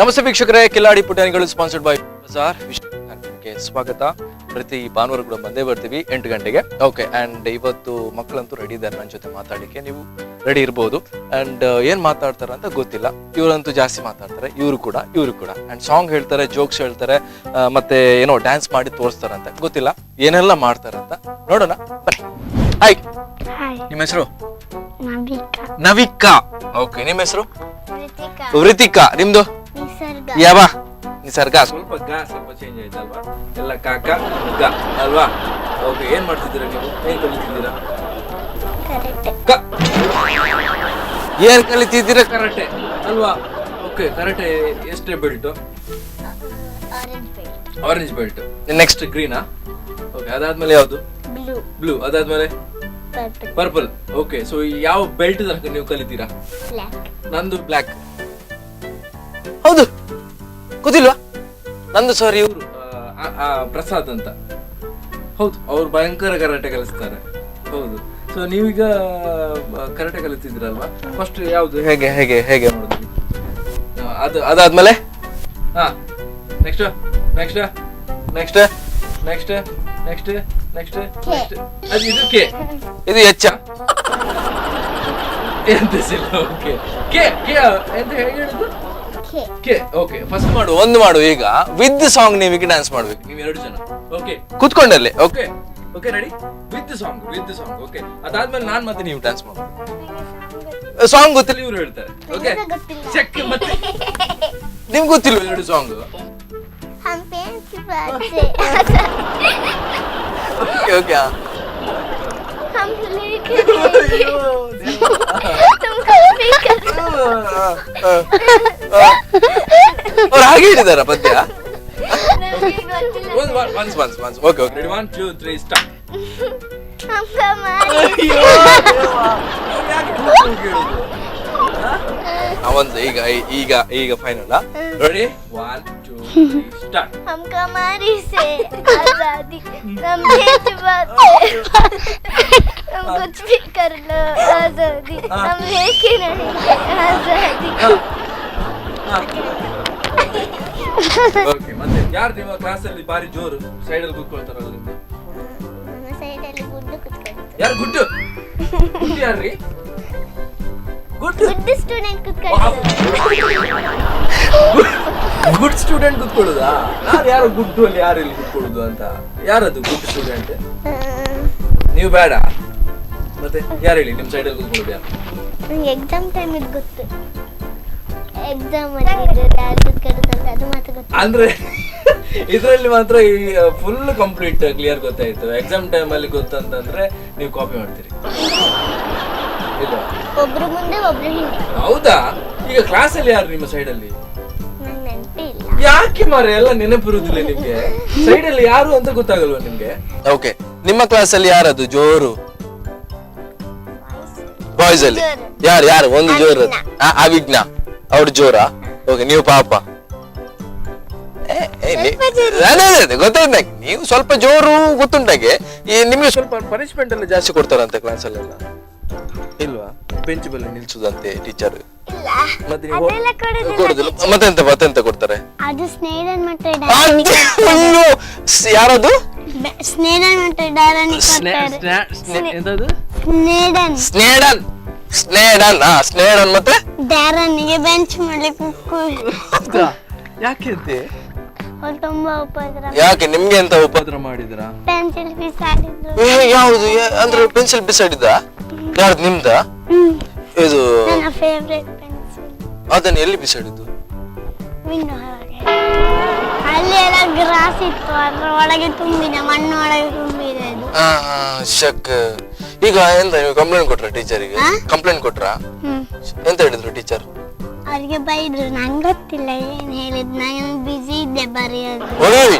ನಮಸ್ತೆ ವೀಕ್ಷಕರೇ, ಕಿಲಾಡಿ ಪುಟಾಣಿಗಳು sponsored by Bazaar ಕಾರ್ಯಕ್ರಮಕ್ಕೆ ಸ್ವಾಗತ. ಪ್ರತಿ ಭಾನುವಾರ ಕೂಡ ಬಂದೇ ಬರ್ತೀವಿ 8 ಗಂಟೆಗೆ. ಓಕೆ, ಅಂಡ್ ಇವತ್ತು ಮಕ್ಕಳಂತೂ ರೆಡಿ ಇದ್ದಾರೆ ನನ್ನ ಜೊತೆ ಮಾತಾಡಲಿಕ್ಕೆ. ನೀವು ರೆಡಿ ಇರ್ಬೋದು. ಅಂಡ್ ಏನ್ ಮಾತಾಡ್ತಾರ ಅಂತ ಗೊತ್ತಿಲ್ಲ. ಇವರಂತೂ ಜಾಸ್ತಿ ಮಾತಾಡ್ತಾರೆ, ಇವರು ಕೂಡ ಅಂಡ್ ಸಾಂಗ್ ಹೇಳ್ತಾರೆ, ಜೋಕ್ಸ್ ಹೇಳ್ತಾರೆ, ಮತ್ತೆ ಏನೋ ಡ್ಯಾನ್ಸ್ ಮಾಡಿ ತೋರಿಸ್ತಾರಂತೆ. ಗೊತ್ತಿಲ್ಲ ಏನೆಲ್ಲ ಮಾಡ್ತಾರಂತ, ನೋಡೋಣ ಬನ್ನಿ. ಹಾಯ್, ನಿಮ್ಮ ಹೆಸರು? ನವಿಕಾ. ಓಕೆ, ನಿಮ್ಮ ಹೆಸರು? ವೃತಿಕಾ. ನಿಮ್ದು? ಯಾವ? ನಿಸರ್ಗ. ಸ್ವಲ್ಪ ಚೇಂಜ್ ಆಯ್ತಲ್ವಾ? ಎಲ್ಲ ಕಾಕ ಗ ಅಲ್ವಾ? ಓಕೆ, ಏನ್ ಮಾಡ್ತಿದ್ದೀರಾ ನೀವು? ಏನ್ ಕಲಿತಿದ್ದೀರಾ? ಏನ್ ಕಲಿತಿದ್ದೀರಾ? ಕರಾಟೆ ಅಲ್ವಾ? ಓಕೆ, ಕರಾಟೆ ಎಷ್ಟೇ ಬೆಲ್ಟ್? Orange belt. ನೆಕ್ಸ್ಟ್ ಗ್ರೀನಾ? ಓಕೆ, ಅದಾದ್ಮೇಲೆ ಯಾವ್ದು? ಬ್ಲೂ. ಅದಾದ್ಮೇಲೆ ಪರ್ಪಲ್. ಓಕೆ, ಸೊ ಯಾವ ಬೆಲ್ಟ್ ತನಕ ನೀವು ಕಲಿತೀರಾ? ನಂದು ಬ್ಲ್ಯಾಕ್. ಹೌದು, ಗೊತ್ತಿಲ್ವಾ? ನಂದು ಸಾರಿ, ಇವರು ಪ್ರಸಾದ್ ಅಂತ. ಹೌದು, ಅವ್ರು ಭಯಂಕರ ಕರಾಟೆ ಕಲಿಸ್ತಾರೆ. ಹೌದು, ಸೊ ನೀವೀಗ ಕರಾಟೆ ಕಲಿತಿದ್ರಲ್ವಾ? ಫಸ್ಟ್ ಯಾವ್ದು, ಹೇಗೆ ಹೇಗೆ ಹೇಗೆ ನೋಡಿದ್ರಿ? ಅದಾದ್ಮೇಲೆ ಹಾ, next next next next next next next ಅದು ಇದು ಕೆ, ಇದು ಎಚ್ ಎಂತ ಸಿಲ್ಲ. ಓಕೆ, ಕೆ ಕೆ ಎಂತ ಹೇಗೆ ಹೇಳಿದ್ದು? ಕೆ. ಓಕೆ, ಫಸ್ಟ್ ಒಂದು ಮಾಡು. ಈಗ ವಿತ್ ಸಾಂಗ್ ನೀವೀಗ ಡ್ಯಾನ್ಸ್ ಮಾಡ್ಬೇಕು, ನೀವು 2 ಜನ. ಓಕೆ, ಕುತ್ಕೊಂಡಲ್ಲಿ. Okay okay, ready? With song. Okay, ಅದಾದ್ಮೇಲೆ ನಾನ್ ಮತ್ತೆ ನೀವು ಡ್ಯಾನ್ಸ್ ಮಾಡ್ಬೇಕು. ಸಾಂಗ್ ಗೊತ್ತಿಲ್ಲ, ಇವ್ರು ಹೇಳ್ತಾರೆ. Okay, check. ಮತ್ತೆ ನಿಮ್ಗೆ ಗೊತ್ತಿಲ್ಲ 2 ಸಾಂಗ್? ಓಕೆ ಓಕೆ, ಅವ್ರು ಹಾಗೆ ಹೇಳಿದಾರ ಪದ್ಯ? Okay okay, ready? 1 2 3 ಸ್ಟಾರ್ಟ್. ಒಂದು ಈಗ ಈಗ ಈಗ ಫೈನಲ್. ರೆಡಿ? 1 2 3 ಸ್ಟಾರ್ಟ್. हम कमारी से आजादी हम भेजवाते हम कुछ भी कर लो आजादी हम लेके रहेंगे आजादी. ಓಕೆ, ಮತ್ತೆ ಯಾರು ನಿಮ್ಮ ಕ್ಲಾಸ್ ಅಲ್ಲಿ ಬಾರಿ ಜೋರು ಸೈಡ್ ಅಲ್ಲಿ ಕೂತ್ಕೊಳ್ತಾರಲ್ಲ? ನಮ್ಮ ಸೈಡ್ ಅಲ್ಲಿ ಗುಡ್ಡು ಕುತ್ಕೊಂಡು. ಯಾರು ಗುಡ್ಡು? ಗುಡ್ಡು ಯಾರ್ರಿ? ಗುಡ್ ಸ್ಟೂಡೆಂಟ್ ಕುತ್ಕೊಂಡು. ಗುಡ್ ಸ್ಟೂಡೆಂಟ್ ಕುತ್ಕೊಳ್ಳೋದಾ? ನಾನು ಯಾರು ಗುಡ್ಡು ಅಲ್ಲಿ ಯಾರು ಇಲ್ಲಿ ಕುತ್ಕೊಳ್ಳೋದು ಅಂತ? ಯಾರದು ಗುಡ್ ಸ್ಟೂಡೆಂಟ್? ನೀವು ಬೇಡ. ಮತ್ತೆ ಯಾರು ಹೇಳಿ ನಿಮ್ ಸೈಡ್ ಅಲ್ಲಿ ಕುತ್ಕೊಳ್ಳೋದು ಯಾರು? ನಂಗೆ ಎಕ್ಸಾಮ್ ಟೈಮ್ ಇದು ಗೊತ್ತು. ಎಕ್ಸಾಮ್ ಅಲ್ಲಿ ಯಾರು ಕುತ್ಕೊಳ್ಳೋದು ಅದು ಮಾತ್ರ ಗೊತ್ತು. ಅಂದ್ರೆ ಇದ್ರಲ್ಲಿ ಮಾತ್ರ ಫುಲ್ ಕಂಪ್ಲೀಟ್ ಕ್ಲಿಯರ್ ಗೊತ್ತಾಯ್ತು. ಎಕ್ಸಾಮ್ ಟೈಮ್ ಅಲ್ಲಿ ಗೊತ್ತಂತಂದ್ರೆ ನೀವು ಕಾಪಿ ಮಾಡ್ತೀರಿ. ಒಬ್ರು ಮುಂದೆ ಒಬ್ರು ಹಿಂದೆ. ಹೌದಾ? ಈಗ ಕ್ಲಾಸ್ ಅಲ್ಲಿ ಯಾರು ನಿಮ್ಮ ಸೈಡ್ ಅಲ್ಲಿ? ನಂಗೆ ನೆನಪಿಲ್ಲ. ಯಾಕೆ ಮಾರೆ, ಎಲ್ಲ ನೆನಪಿರುವುದಿಲ್ಲ ನಿಮ್ಗೆ? ಸೈಡ್ ಅಲ್ಲಿ ಯಾರು ಅಂತ ಗೊತ್ತಾಗಲ್ವಾ ನಿಮ್ಗೆ? ಓಕೆ, ನಿಮ್ಮ ಕ್ಲಾಸ್ ಅಲ್ಲಿ ಯಾರದು ಜೋರು? ಬಾಯ್ಸ್ ಅಲ್ಲಿ ಯಾರು ಒಂದು ಜೋರು? ಅವಿಜ್ಞ, ಅವ್ರು ಜೋರಾ? ಓಕೆ, ನೀವು ಪಾಪ. ಗೊತ್ತಾಯ್ತು, ನೀವು ಸ್ವಲ್ಪ ಜೋರು ಗೊತ್ತುಂಟಾಗೆ. ನಿಮ್ಗೆ ಸ್ವಲ್ಪ ಪನಿಷ್ಮೆಂಟ್ ಎಲ್ಲ ಜಾಸ್ತಿ ಕೊಡ್ತಾರಂತೆ ಕ್ಲಾಸ್ ಅಲ್ಲೆಲ್ಲ, ಇಲ್ವಾ? ಬೆಂಚ್ ಮೇಲೆ ನಿಲ್ಸುದಂತೆ ಟೀಚರ್. ಮತ್ತೆ ಕೊಡುದಿಲ್ಲ. ಮತ್ತೆಂತ ಕೊಡ್ತಾರೆ? ಅದು ಸ್ನೇಹನ್ ಮತ್ತೆ ಯಾರದು? ಸ್ನೇಹನ್ ಮತ್ತೆ ಡಾರನ್ ಸ್ನೇಹನ್ ಮತ್ತೆ ಡಾರನ್ಗೆ ಬೆಂಚ್ ಮೇಲೆ ಯಾಕೆ? ತುಂಬಾ ಉಪದ್ರ. ಯಾಕೆ? ನಿಮ್ಗೆ ಎಂತ ಉಪದ್ರ ಮಾಡಿದ್ರ? ಪೆನ್ಸಿಲ್ ಬಿಸಾಡಿದ್ರು. ಯಾವುದು? ಅಂದ್ರೆ ಪೆನ್ಸಿಲ್ ಬಿಸಾಡಿದ? ಯಾರ್ದು? ನಿಮ್ದ? ಇದು ನನ್ನ ಫೇವರೇಟ್ ಪೆನ್ಸಿಲ್. ಅದನ್ನ ಎಲ್ಲಿ ಬಿಸಾಡಿದ್ದು? ವಿಂಡೋ ಹೊರಗೆ. ಅಲ್ಲಿ ಎಲ್ಲ ಗ್ರಾಸ್ ಇತ್ತು, ಅದ್ರ ಒಳಗೆ ತುಂಬಿದೆ, ಮಣ್ಣು ಒಳಗೆ ತುಂಬಿದೆ ಅದು. ಶಕ್. ಈಗ ಎಂತ ನೀವು ಕಂಪ್ಲೇಂಟ್ ಕೊಟ್ರ ಟೀಚರಿಗೆ? ಕಂಪ್ಲೇಂಟ್ ಕೊಟ್ರ? ಎಂತ ಹೇಳಿದ್ರು ಟೀಚರ್? ಅವ್ರಿಗೆ ಬೈದ್ರು. ನಂಗೆ ಗೊತ್ತಿಲ್ಲ ಏನ್ ಹೇಳಿದ್, ನಾನು ಬಿಸಿ ಇದ್ದೆ ಬರೆಯೋದು.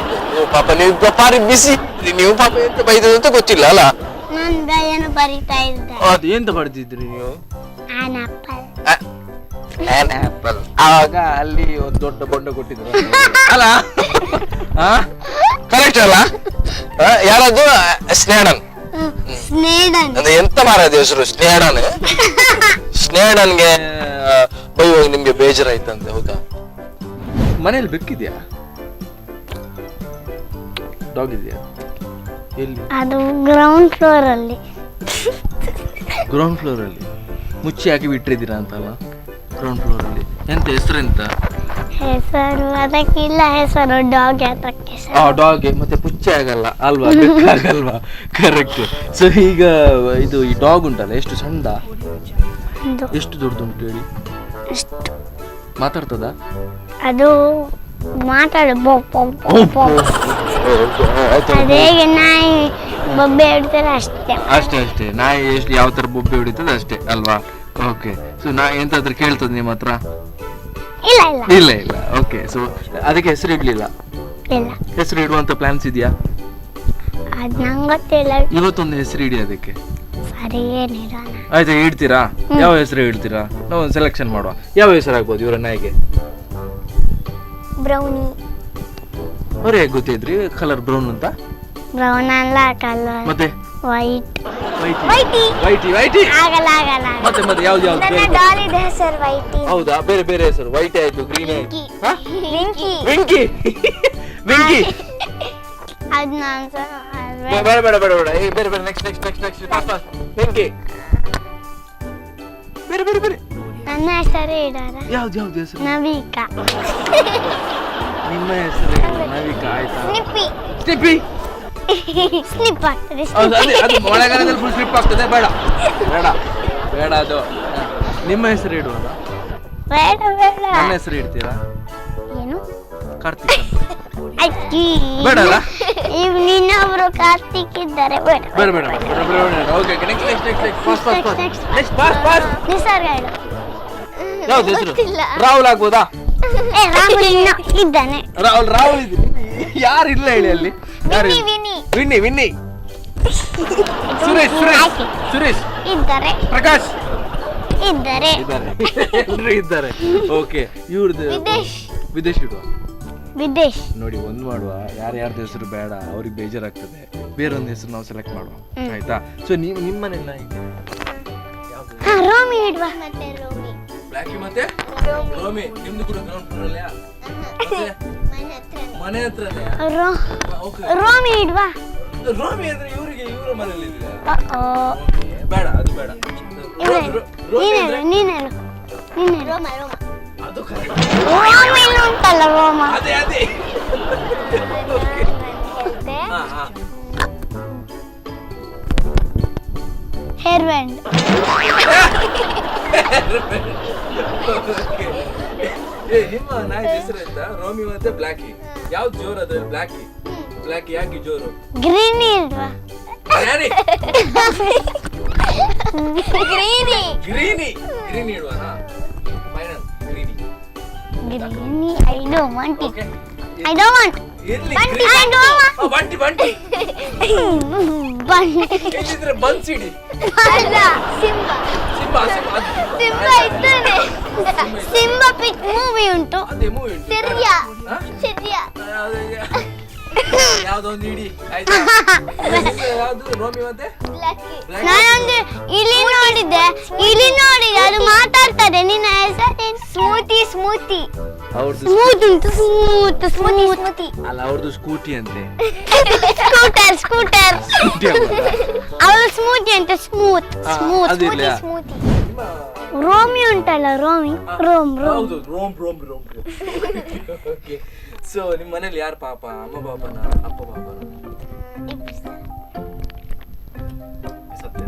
ಪಾಪ ನೀವು ಪಾರಿ ಬಿಸಿ, ನೀವು ಪಾಪ ಎಂತ ಬೈದ್ರು ಅಂತ ಗೊತ್ತಿಲ್ಲ ಅಲ್ಲ? ನಾನು ಏನು ಬರಿತಾ ಇದ್ದೆ. ಅದು ಎಂತ ಬರ್ದಿದ್ರಿ ನೀವು? ಆಪಲ್. ಆಗ ಅಲ್ಲಿ ಒಂದು ದೊಡ್ಡ ಬೊಂಡ ಕೊಟ್ಟಿದ್ರು ಅಲ್ಲ? ಕರೆಕ್ಟ್ ಅಲ್ಲ? ಯಾರದು? ಸ್ನೇಹನ್. ಅಂದ್ರೆ ಎಂತ ಮಾರದ ಹೆಸರು ಸ್ನೇಹನ್? ಸ್ನೇಹನ್ಗೆ ಬೈಯುವಾಗ ನಿಮ್ಗೆ ಬೇಜಾರಾಯ್ತಂತೆ, ಹೌದಾ? ಮನೇಲಿ ಬೆಕ್ಕಿದ್ಯಾ? ಡಾಗ್ ಇದೆಯಾ? ಎಲ್ಲಿ? ಅದು ಗ್ರೌಂಡ್ ಫ್ಲೋರ್ ಅಲ್ಲಿ. ಗ್ರೌಂಡ್ ಫ್ಲೋರ್ ಅಲ್ಲಿ ಮುಚ್ಚಿ ಹಾಕಿ ಬಿಟ್ಟಿದ್ದೀರಾ ಅಂತಲ್ಲ? ಗ್ರೌಂಡ್ ಫ್ಲೋರ್ ಅಲ್ಲಿ ಎಂತ ಹೆಸರೆಂತ? ಹೆಸರು ಅದಕ್ಕಿಲ್ಲ ಹೆಸರು, ಡಾಗ್ ಅದಕ್ಕೆ ಡಾಗ್ ಮತ್ತೆ ಪುಚ್ಚೆ ಆಗಲ್ಲ ಅಲ್ವಾ? ಆಗಲ್ವಾ? ಕರೆಕ್ಟ್. ಸೊ ಈಗ ಇದು ಈ ಡಾಗ್ ಉಂಟಲ್ಲ ಎಷ್ಟು ಸಣ್ಣ, ಎಷ್ಟು ದೊಡ್ಡದುಂಟು ಹೇಳಿ? ಮಾತಾಡ್ತದ ಅದು? ಮಾತಾಡು ಅದೇಗೆ ನಾಯಿ ಬೊಬ್ಬೆ ಹೊಡಿತಾರೆ ಅಷ್ಟೇ. ಅಷ್ಟೇ ನಾಯಿ ಎಷ್ಟು ಯಾವ ತರ ಬೊಬ್ಬೆ ಹೊಡಿತದೆ ಅಷ್ಟೇ ಅಲ್ವಾ? ಓಕೆ. ಸೊ ನಾ ಎಂತಾದ್ರೂ ಕೇಳ್ತದ ನಿಮ್ಮ ಹತ್ರ? ಇಲ್ಲ. ಓಕೆ. ಸೊ ಅದಕ್ಕೆ ಹೆಸರು ಇಡ್ಲಿಲ್ಲ? ಹೆಸರು ಇಡುವಂತ ಪ್ಲಾನ್ಸ್ ಇದೆಯಾ? ಅದು ನಂಗೆ ಗೊತ್ತಿಲ್ಲ. ಇವತ್ತೊಂದು ಹೆಸರು ಇಡಿ ಅದಕ್ಕೆ. ಸರಿ, ಏನಿರೋಣ. ಆಯ್ತಾ, ಇಡ್ತೀರಾ? ಯಾವ ಹೆಸರು ಇಡ್ತೀರಾ? ನಾವು ಒಂದು ಸೆಲೆಕ್ಷನ್ ಮಾಡುವ. ಯಾವ ಹೆಸರು ಆಗ್ಬೋದು ಇವರ ನಾಯಿಗೆ? ಬ್ರೌನಿ. ಅವ್ರು ಹೇಗೆ ಗೊತ್ತಿದ್ರಿ ಕಲರ್ ಬ್ರೌನ್ ಅಂತ? ಬ್ರೌನ್ ಅಲ್ಲ, ಕಲರ್ ಮತ್ತೆ ವೈಟ್. ವೈಟಿ ಆಗಲ್ಲ. ಮತ್ತೆ ಯಾವ್ದು ನನ್ನ ಡಾಲಿದ ಹೆಸರು ವೈಟಿ. ಹೌದಾ? ಬೇರೆ ಹೆಸರು ವೈಟ್ ಆಯ್ತು, ಗ್ರೀನ್ ಆಯ್ತು. ವಿಂಕಿ. ವಿಂಕಿ. ಅದು ನಾನು ಬೇಡ. ಬೇರೆ ನೆಕ್ಸ್ಟ್ ವಿಂಕಿ. ಬೇರೆ ನನ್ನ ಹೆಸರು ಇಡೋಣ. ಯಾವ್ದು ಹೆಸರು? ನವಿಕಾ. ನಿಮ್ಮ ಹೆಸರು ನವಿಕಾ ಆಯ್ತಾ? ಸ್ನಿಪ್ಪಿ. ಸ್ಲಿಪ್ ಆಗ್ತದೆ. ಅದು ಮಳೆಗಾಲದಲ್ಲಿ ಫುಲ್ ಸ್ಲಿಪ್ ಆಗ್ತದೆ. ಬೇಡ ಅದು. ನಿಮ್ಮ ಹೆಸರು ಇಡುವಾಗ? ಬೇಡ. ನನ್ನ ಹೆಸರು ಇಡ್ತೀರಾ? ಏನು? ಕಾರ್ತಿಕ್. ಅಕ್ಕಿ. ಬೇಡಲ್ಲ? ಇನ್ನೊಬ್ರು ಕಾರ್ತಿಕ್ ಇದ್ದಾರೆ. ಬೇಡ. ಓಕೆ. ನೆಕ್ಸ್ಟ್. ನಿಸರ್ಗ ಇಡು. ಯಾವ್ದು ಹೆಸರು? ರಾಹುಲ್ ಆಗ್ಬೋದಾ? ರಾಹುಲ್ ಇದ್ದಾನೆ. ರಾಹುಲ್ ಇದ್ದೀನಿ. ಯಾರು ಇಲ್ಲ ಹೇಳಿ ಅಲ್ಲಿ? ವಿನ್ನಿ. ಸುರೇಶ್ ಇದ್ದಾರೆ. ಪ್ರಕಾಶ್ ಇದ್ದಾರೆ. ಎಲ್ಲರೂ ಇದ್ದಾರೆ. ಓಕೆ. ಇವ್ರದ್ದು ವಿದೇಶ್ ಇಡುವ. ವಿದೇಶ್ ನೋಡಿ, ಒಂದು ಮಾಡುವ. ಯಾರ್ಯಾರ್ದು ಹೆಸರು ಬೇಡ, ಅವ್ರಿಗೆ ಬೇಜಾರಾಗ್ತದೆ. ಬೇರೊಂದು ಹೆಸರು ನಾವು ಸೆಲೆಕ್ಟ್ ಮಾಡುವ, ಆಯ್ತಾ? ಸೊ ನಿಮ್ಮ ಮನೆಯಲ್ಲ ರೋಮಿ ಇಡುವ. ಬ್ಲಾಕಿ ಮತ್ತೆ ರೋಮಿ. ನಿಮ್ದು ಕೂಡ ಗ್ರೌಂಡ್ ಫ್ಲೋರ್ ಅಲ್ಲೇ? ಮನೆ ಹತ್ರನೇ? ರೋಮಿ ಇಡುವ. ರೋಮಿ ಅಂದ್ರೆ ಇವರ ಮನೆಯಲ್ಲಿ ಬೇಡ, ಅದು ಬೇಡ. ನೀನೇನು? ಅದು ಉಂಟಲ್ಲ ರೋಮ. ಅದೇ ಹೇರ್ ಬ್ಯಾಂಡ್. ನಿಮ್ಮ ನಾಯಿ ಹೆಸರು ಎಂತ? ರೋಮಿ ಮತ್ತೆ ಬ್ಲಾಕಿ. ಯಾವ್ದು ಜೋರು? ಅದು ಬ್ಲಾಕಿ ಯಾಕೆ ಜೋರು? ಗ್ರೀನ್ ಇಡುವ. ಗ್ರೀನಿ ಇಡುವನಾ? ಫೈನಲ್ ಗ್ರೀನಿ. I don't want it. I don't want. Bunty. ಎಲ್ಲಿದ್ರೆ ಬನ್ಸಿಡಿ. ಅಲ್ಲ, ಸಿಂಬಾ ಇದ್ದಾನೆ. ಸಿಂಬಾ ಪಿಕ್ ಮೂವಿ ಉಂಟು. ಅದೇ ಮೂವಿ ಉಂಟು. ಸರಿಯಾ. ಯಾವ್ದೊಂದು ಇಡಿ ಆಯ್ತಾ? ಯಾವ್ದು? ರೋಮಿ ಮತ್ತೆ ನಾನೊಂದು ಇಲಿ ನೋಡಿದ್ದೆ. ಅದು ಮಾತಾಡ್ತದೆ. ನಿನ್ನ ಹೆಸರು ಸ್ಮೂತಿ. ಸ್ಮೂತ್ ಉಂಟು. ಸ್ಮೂತಿ ಅಲ್ಲ, ಅವ್ರದ್ದು ಸ್ಕೂಟಿ ಅಂತೆ. ಸ್ಕೂಟರ್. ಅವಳು ಸ್ಮೂತಿ ಅಂತ. ಸ್ಮೂತ್. ರೋಮಿ ಉಂಟಲ್ಲ, ರೋಮ್. ಹೌದು, ರೋಮ್. ಸೊ ನಿಮ್ಮ ಮನೇಲಿ ಯಾರು ಪಾಪ? ಅಮ್ಮ ಪಾಪನ, ಅಪ್ಪ ಪಾಪನ? ಸತ್ಯ.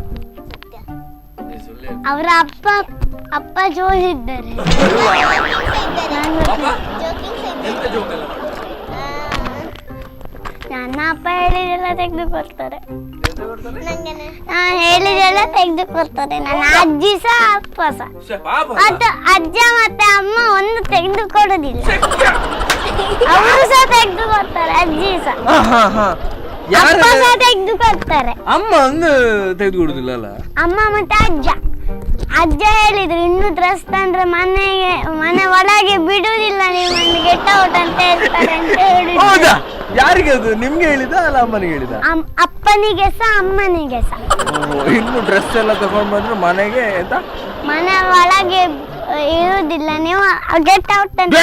ಅವರ ಅಪ್ಪ ಜೋರಿದ್ದಾರೆ. ಎಂತ ಜೋಕೆಲ್ಲ ಮಾಡ್ತಾರೆ? ನನ್ನ ಅಪ್ಪ ಹೇಳಿದೆಲ್ಲ ತೆಗೆದುಕೊಡ್ತಾರೆ. ನಾನು ಹೇಳಿದೆಲ್ಲ ತೆಗೆದುಕೊಡ್ತಾರೆ. ನನ್ನ ಅಜ್ಜಿ ಸಹ ಅಪ್ಪ ಸಹ. ಮತ್ತು ಅಜ್ಜ ಮತ್ತೆ ಅಮ್ಮ ಒಂದು ತೆಗೆದುಕೊಡೋದಿಲ್ಲ. ಅವರು ಸಹ ತೆಗೆದುಕೊಡ್ತಾರೆ. ಅಜ್ಜಿ ಸಹ ಅಪ್ಪ ಸಹ ತೆಗೆದುಕೊಡ್ತಾರೆ. ಅಮ್ಮ ಒಂದು ತೆಗೆದುಕೊಡುದಿಲ್ಲ ಅಲ್ಲ? ಅಮ್ಮ ಮತ್ತೆ ಅಜ್ಜ ಹೇಳಿದ್ರು, ಇನ್ನು ಡ್ರೆಸ್ ತಂದ್ರೆ ಮನೆ ಒಳಗೆ ಬಿಡುವುದಿಲ್ಲ, ನಿಮ್ಮನ್ನು ಗೆಟ್ ಔಟ್ ಅಂತ ಹೇಳ್ತಾರೆ ಅಂತ ಹೇಳಿದ್ರು. ಹೌದಾ? ಯಾರಿಗೆ ಅದು? ನಿಮ್ಗೆ ಹೇಳಿದ ಅಲ್ಲ ಅಮ್ಮನಿಗೆ ಹೇಳಿದ? ಅಪ್ಪನಿಗೆ ಸಹ ಅಮ್ಮನಿಗೆ ಸಹ. ಇನ್ನು ಡ್ರೆಸ್ ಎಲ್ಲ ತಗೊಂಡ್ ಬಂದ್ರೆ ಮನೆಗೆ ಮನೆ ಒಳಗೆ ಇರುವುದಿಲ್ಲ, ನೀವು ಗೆಟ್ ಔಟ್ ಅಂತ.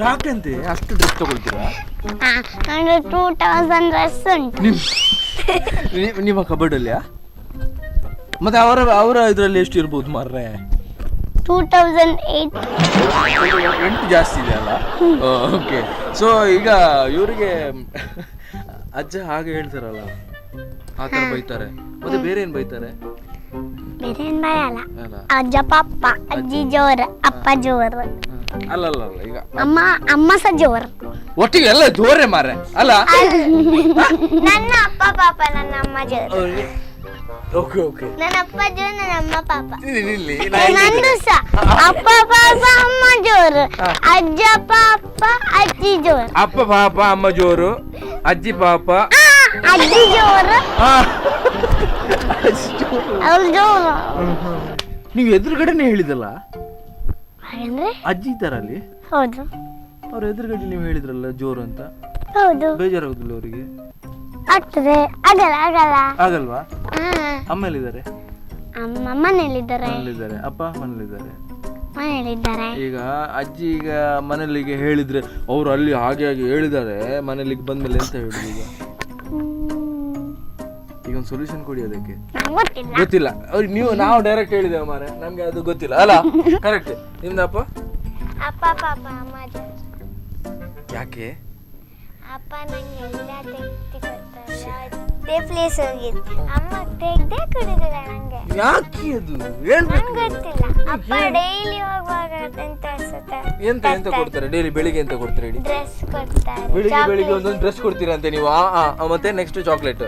ಯಾಕಂತೆ ಅಷ್ಟು ಡ್ರೆಸ್ ತಗೊಳ್ತೀರಾ? ನಂದು 2000 ಡ್ರೆಸ್ ಉಂಟು. ನಿಮ್ಮ ಕಬಡ್ಡಿಯಲ್ಲಿಯಾ? ಮತ್ತೆ ಅವರ ಇದರಲ್ಲಿ ಎಷ್ಟು ಇರ್ಬೋದು ಮಾರ್ರೆ? 2008 ಎಂಟು ಜಾಸ್ತಿ ಇದೆ ಅಲ್ಲ? ಓಕೆ. ಸೊ ಈಗ ಇವರಿಗೆ ಅಜ್ಜ ಹಾಗೆ ಹೇಳ್ತಾರಲ್ಲ, ಆ ಥರ ಬೈತಾರೆ. ಮತ್ತೆ ಬೇರೆ ಏನು ಬೈತಾರೆ? ಬೇರೆ ಏನ್ ಬಯಲ್ಲ. ಅಜ್ಜ ಪಪ್ಪ, ಅಜ್ಜಿ ಜೋರ್, ಅಪ್ಪ ಜೋರ್. ಅಲ್ಲ ಈಗ ಅಮ್ಮ ಸಹ ಜೋರ್. ಒಟ್ಟಿಗೆ ಎಲ್ಲ ಜೋರೇ ಮಾರೆ ಅಲ್ಲ? ನನ್ನ ಅಪ್ಪ ಪಾಪ, ನನ್ನ ಅಮ್ಮ ಜೋರ್. ಓಕೆ. ನನ್ನ ಅಪ್ಪ ಜೋರ್, ನನ್ನ ಅಮ್ಮ ಪಾಪ. ಇಲ್ಲಿ ನಂದು ಸಹ ಅಪ್ಪ ಪಾಪ ಅಮ್ಮ ಜೋರು, ಅಜ್ಜ ಪಾಪ ಅಜ್ಜಿ ಜೋರು. ಅಪ್ಪ ಪಾಪ ಅಮ್ಮ ಜೋರು, ಅಜ್ಜಿ ಪಾಪ ಅಜ್ಜಿ ಜೋರು, ಅವ್ರು ಜೋರು. ನೀವು ಎದುರುಗಡೆನೆ ಹೇಳಿದಲ್ಲ ಅಂದ್ರೆ ಅಜ್ಜಿ ಇದ್ದಾರಲ್ಲಿ? ಹೌದು. ಅವ್ರ ಎದುರುಗಡೆ ನೀವು ಹೇಳಿದ್ರಲ್ಲ ಜೋರು ಅಂತ. ಹೌದು. ಬೇಜಾರಾಗುದಿಲ್ಲ ಅವರಿಗೆ? ಆಗ್ತದೆ. ಆಗಲ್ವಾ? ಅಮ್ಮ ಎಲ್ಲಿದ್ದಾರೆ? ಅಮ್ಮ ಮನೇಲಿದ್ದಾರೆ. ಅಪ್ಪ ಮನೇಲಿದ್ದಾರೆ. ಈಗ ಅಜ್ಜಿ ಈಗ ಮನೇಲಿಗೆ ಹೇಳಿದ್ರೆ ಅವ್ರು ಅಲ್ಲಿ ಹಾಗೆ ಹೇಳಿದ್ದಾರೆ, ಮನೇಲಿಗೆ ಬಂದ್ಮೇಲೆ ಎಂತ ಹೇಳುದು? ಈಗ ಒಂದು ಸೊಲ್ಯೂಷನ್ ಕೊಡಿ ಅದಕ್ಕೆ. ಗೊತ್ತಿಲ್ಲ ಅವ್ರಿಗೆ. ನಾವು ಡೈರೆಕ್ಟ್ ಹೇಳಿದ್ದೇವೆ ಮಾರೆ, ನಮ್ಗೆ ಅದು ಗೊತ್ತಿಲ್ಲ ಅಲ್ಲ? ಕರೆಕ್ಟ್. ನಿಮ್ದಪ್ಪ? ಅಪ್ಪ ಪಾಪ ಅಮ್ಮ ಜೋರು. ಯಾಕೆ? ಅಪ್ಪ ನಂಗೆ ಎಲ್ಲ ತೆಗ್ದು ಯಾವುದೇ ಪ್ಲೇಸ್ ಹೋಗಿದ್ದು ಅಮ್ಮ ತೆಗ್ದೇ ಕೊಡಿದಿಲ್ಲ ನಂಗೆ. ಯಾಕೆ ಅದು ನಂಗೆ ಗೊತ್ತಿಲ್ಲ. ಅಪ್ಪ ಡೈಲಿ ಹೋಗುವಾಗ ಎಂತ ಕೊಡ್ತಾರೆ? ಡೈಲಿ ಬೆಳಿಗ್ಗೆ ಎಂತ ಕೊಡ್ತಾರೆ? ಡ್ರೆಸ್ ಕೊಡ್ತಾರೆ. ಬೆಳಿಗ್ಗೆ ಒಂದೊಂದು ಡ್ರೆಸ್ ಕೊಡ್ತೀರಾ ಅಂತೆ ನೀವು? ಮತ್ತೆ ನೆಕ್ಸ್ಟ್ ಚಾಕ್ಲೇಟ್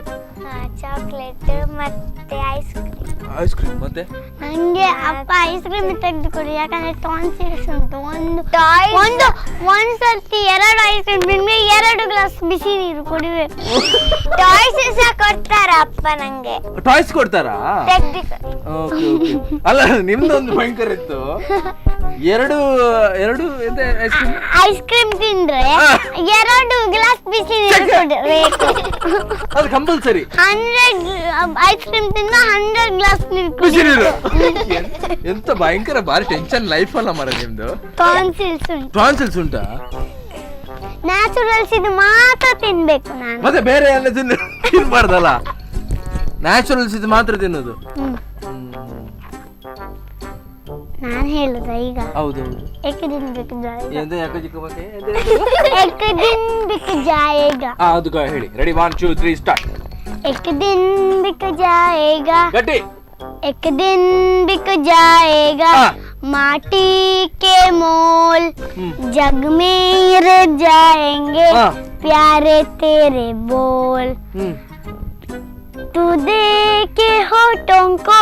ಮತ್ತೆ ಐಸ್ ಕ್ರೀಮ್. ಮತ್ತೆ ನಂಗೆ ಅಪ್ಪ ಐಸ್ ಕ್ರೀಮ್ ತೆಗೆದು ಕೊಡಿ, ಯಾಕಂದ್ರೆ ಟಾನ್ಸಿಲ್ಸ್ ಉಂಟು. ಒಂದ್ಸರ್ತಿ 2 ಐಸ್ ಕ್ರೀಮ್ ತಿಂದ್ರೆ 2 ಗ್ಲಾಸ್ ಬಿಸಿ ನೀರು ಕುಡಿಬೇಕು. ಟಾಯ್ಸ್ ಸಹ ಕೊಡ್ತಾರ ಅಪ್ಪ ನಂಗೆ. ಟಾಯ್ಸ್ ಕೊಡ್ತಾರಾ? ತೆಗ್ದು ಅಲ್ಲ, ನಿಮ್ದೊಂದು ಭಯಂಕರ ಇತ್ತು. ಎರಡು ಎಂತ ಐಸ್ ಕ್ರೀಮ್ ತಿಂದ್ರೆ 2 ಗ್ಲಾಸ್ ಬಿಸಿ ನೀರು ಕುಡಿಬೇಕು. ಅದು ಕಂಪಲ್ಸರಿ. 100 ಐಸ್ ಕ್ರೀಮ್ ತಿಂದ್ರೆ 100 ಗ್ಲಾಸ್ ನೀರು ಬಿಸಿ ನೀರು. ಎಂತ ಭಯಂಕರ ಬಾರಿ ಟೆನ್ಷನ್ ಲೈಫ್ ಅಲ್ಲ ಮರ ನಿಮ್ದು. ಟಾನ್ಸಿಲ್ಸ್ ಉಂಟಾ? ನ್ಯಾಚುರಲ್ಸ್ ಇದು ಮಾತ್ರ ತಿನ್ಬೇಕು ನಾನು. ಮತ್ತೆ ಬೇರೆ ಎಲ್ಲ ತಿನ್ಬಾರ್ದಲ್ಲ? ನ್ಯಾಚುರಲ್ಸ್ ಇದು ಮಾತ್ರ ತಿನ್ನೋದು. ನಾನು ಹೇಳುದ ಈಗ? ಹೌದೌದು. एक दिन बिक जाएगा. ಎಂತ ಯಾಕೆ ಚಿಕ್ಕ ಬಗ್ಗೆ? एक दिन बिक जाएगा. ಅದು ಹೇಳಿ. Ready 1 2 3 start. एक दिन बिक जाएगा. ಗಟ್ಟಿ. एक दिन बिक जाएगा. माटी के मोल जग में रह जाएंगे. प्यारे तेरे बोल तू दे के होठों को